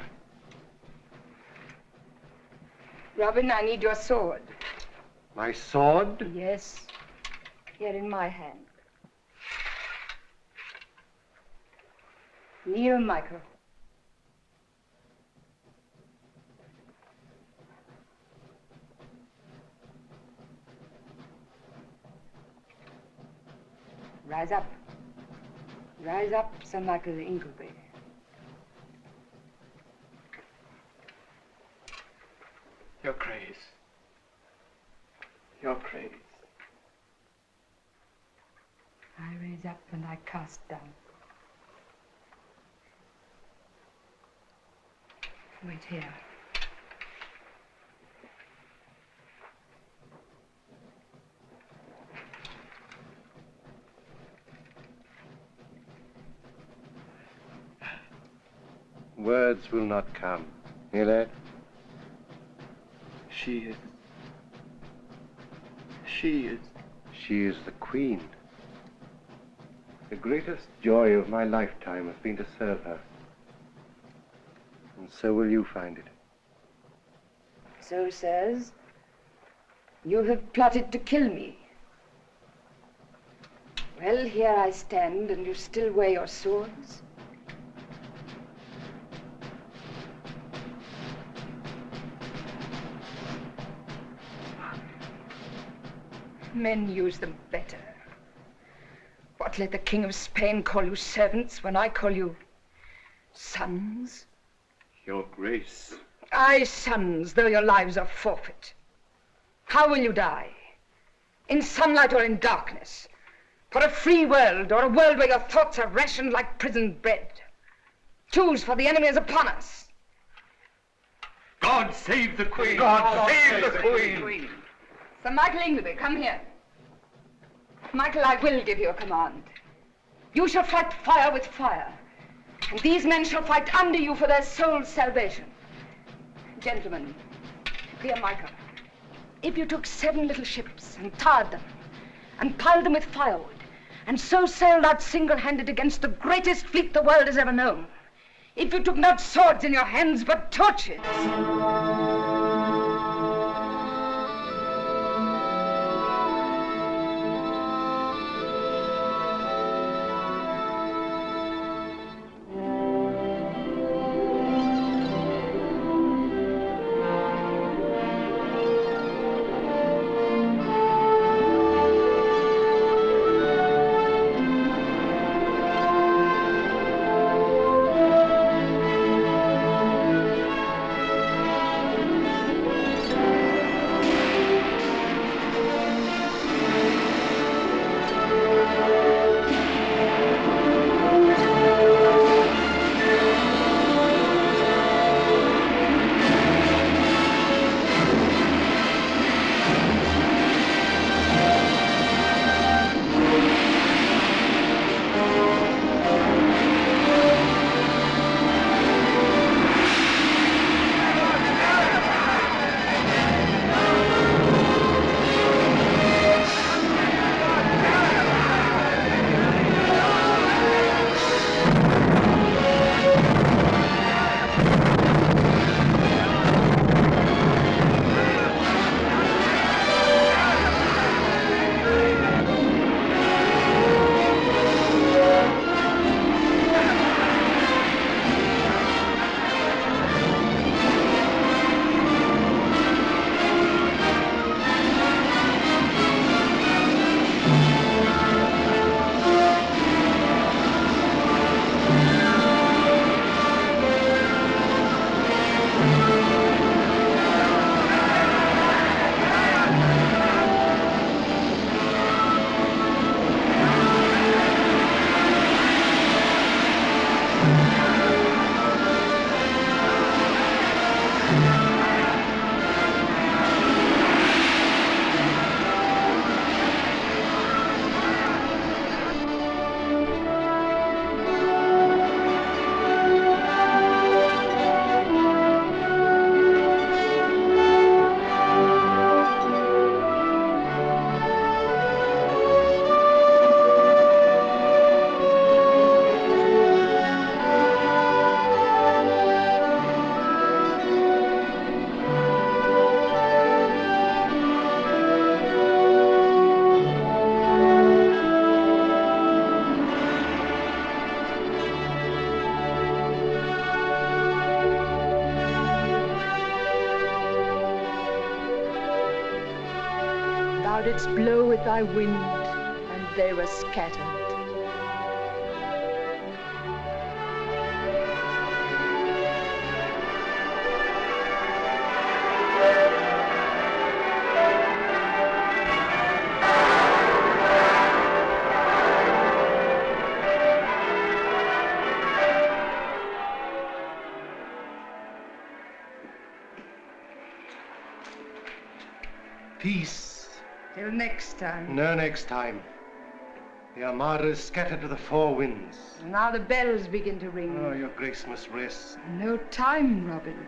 Robin, I need your sword. My sword? Yes. Here in my hand. Kneel, Michael. Rise up. Rise up, Sir Michael Ingolby. Your Grace. Your Grace. I raise up and I cast down. Wait here. Words will not come. Hear that? She is the Queen. The greatest joy of my lifetime has been to serve her. And so will you find it. So, sirs, you have plotted to kill me. Well, here I stand, and you still wear your swords. Men use them better. What, let the King of Spain call you servants when I call you sons? Your Grace. Aye, sons, though your lives are forfeit. How will you die? In sunlight or in darkness? For a free world or a world where your thoughts are rationed like prison bread? Choose, for the enemy is upon us. God save the Queen! God save the Queen! Sir Michael Ingolby, come here. Michael, I will give you a command. You shall fight fire with fire, and these men shall fight under you for their soul's salvation. Gentlemen, dear Michael, if you took 7 little ships and tarred them, and piled them with firewood, and so sailed out single-handed against the greatest fleet the world has ever known, if you took not swords in your hands, but torches, Thou didst blow with thy wind, and they were scattered. Peace. Till next time. No next time. The Armada is scattered to the four winds. And now the bells begin to ring. Oh, your grace must rest. No time, Robin.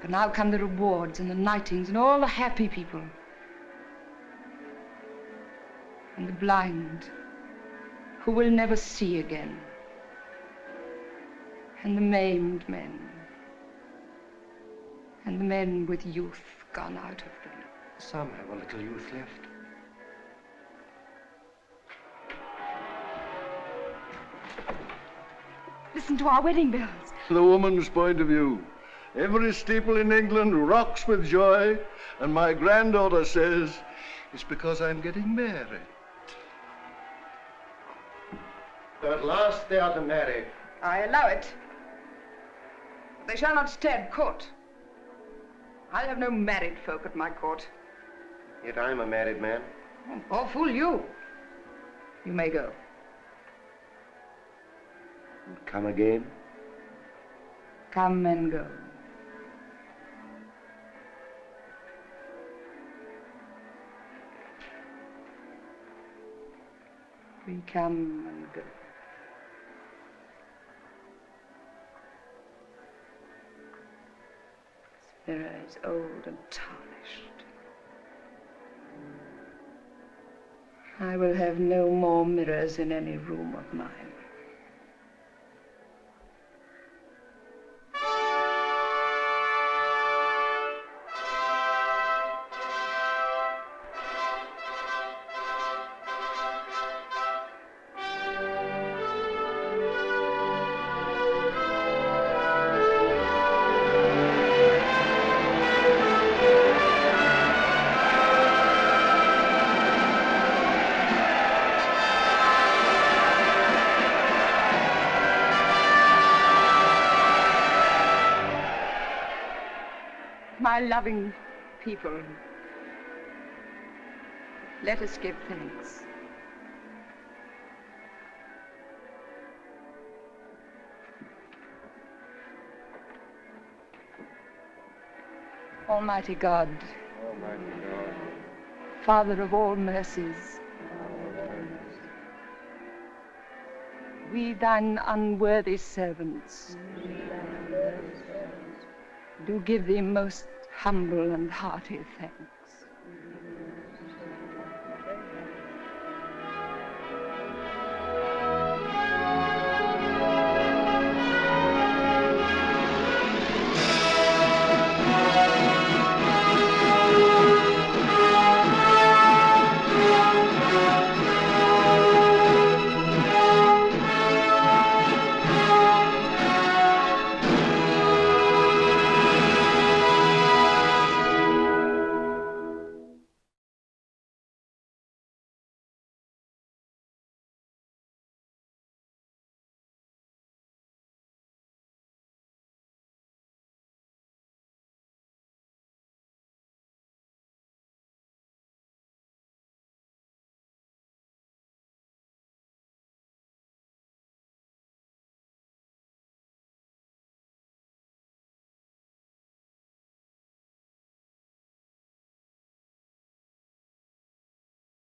For now come the rewards and the knightings and all the happy people. And the blind, who will never see again. And the maimed men. And the men with youth gone out of them. Some have a little youth left. Listen to our wedding bells. The woman's point of view. Every steeple in England rocks with joy, and my granddaughter says it's because I'm getting married. So at last they are to marry. I allow it. They shall not stay at court. I'll have no married folk at my court. Yet I'm a married man. Oh, fool you. You may go. And come again? Come and go. We come and go. This mirror is old and tarnished. I will have no more mirrors in any room of mine. My loving people, let us give thanks. Almighty God, Father of all mercies, we thine unworthy servants do give thee most humble and hearty thanks.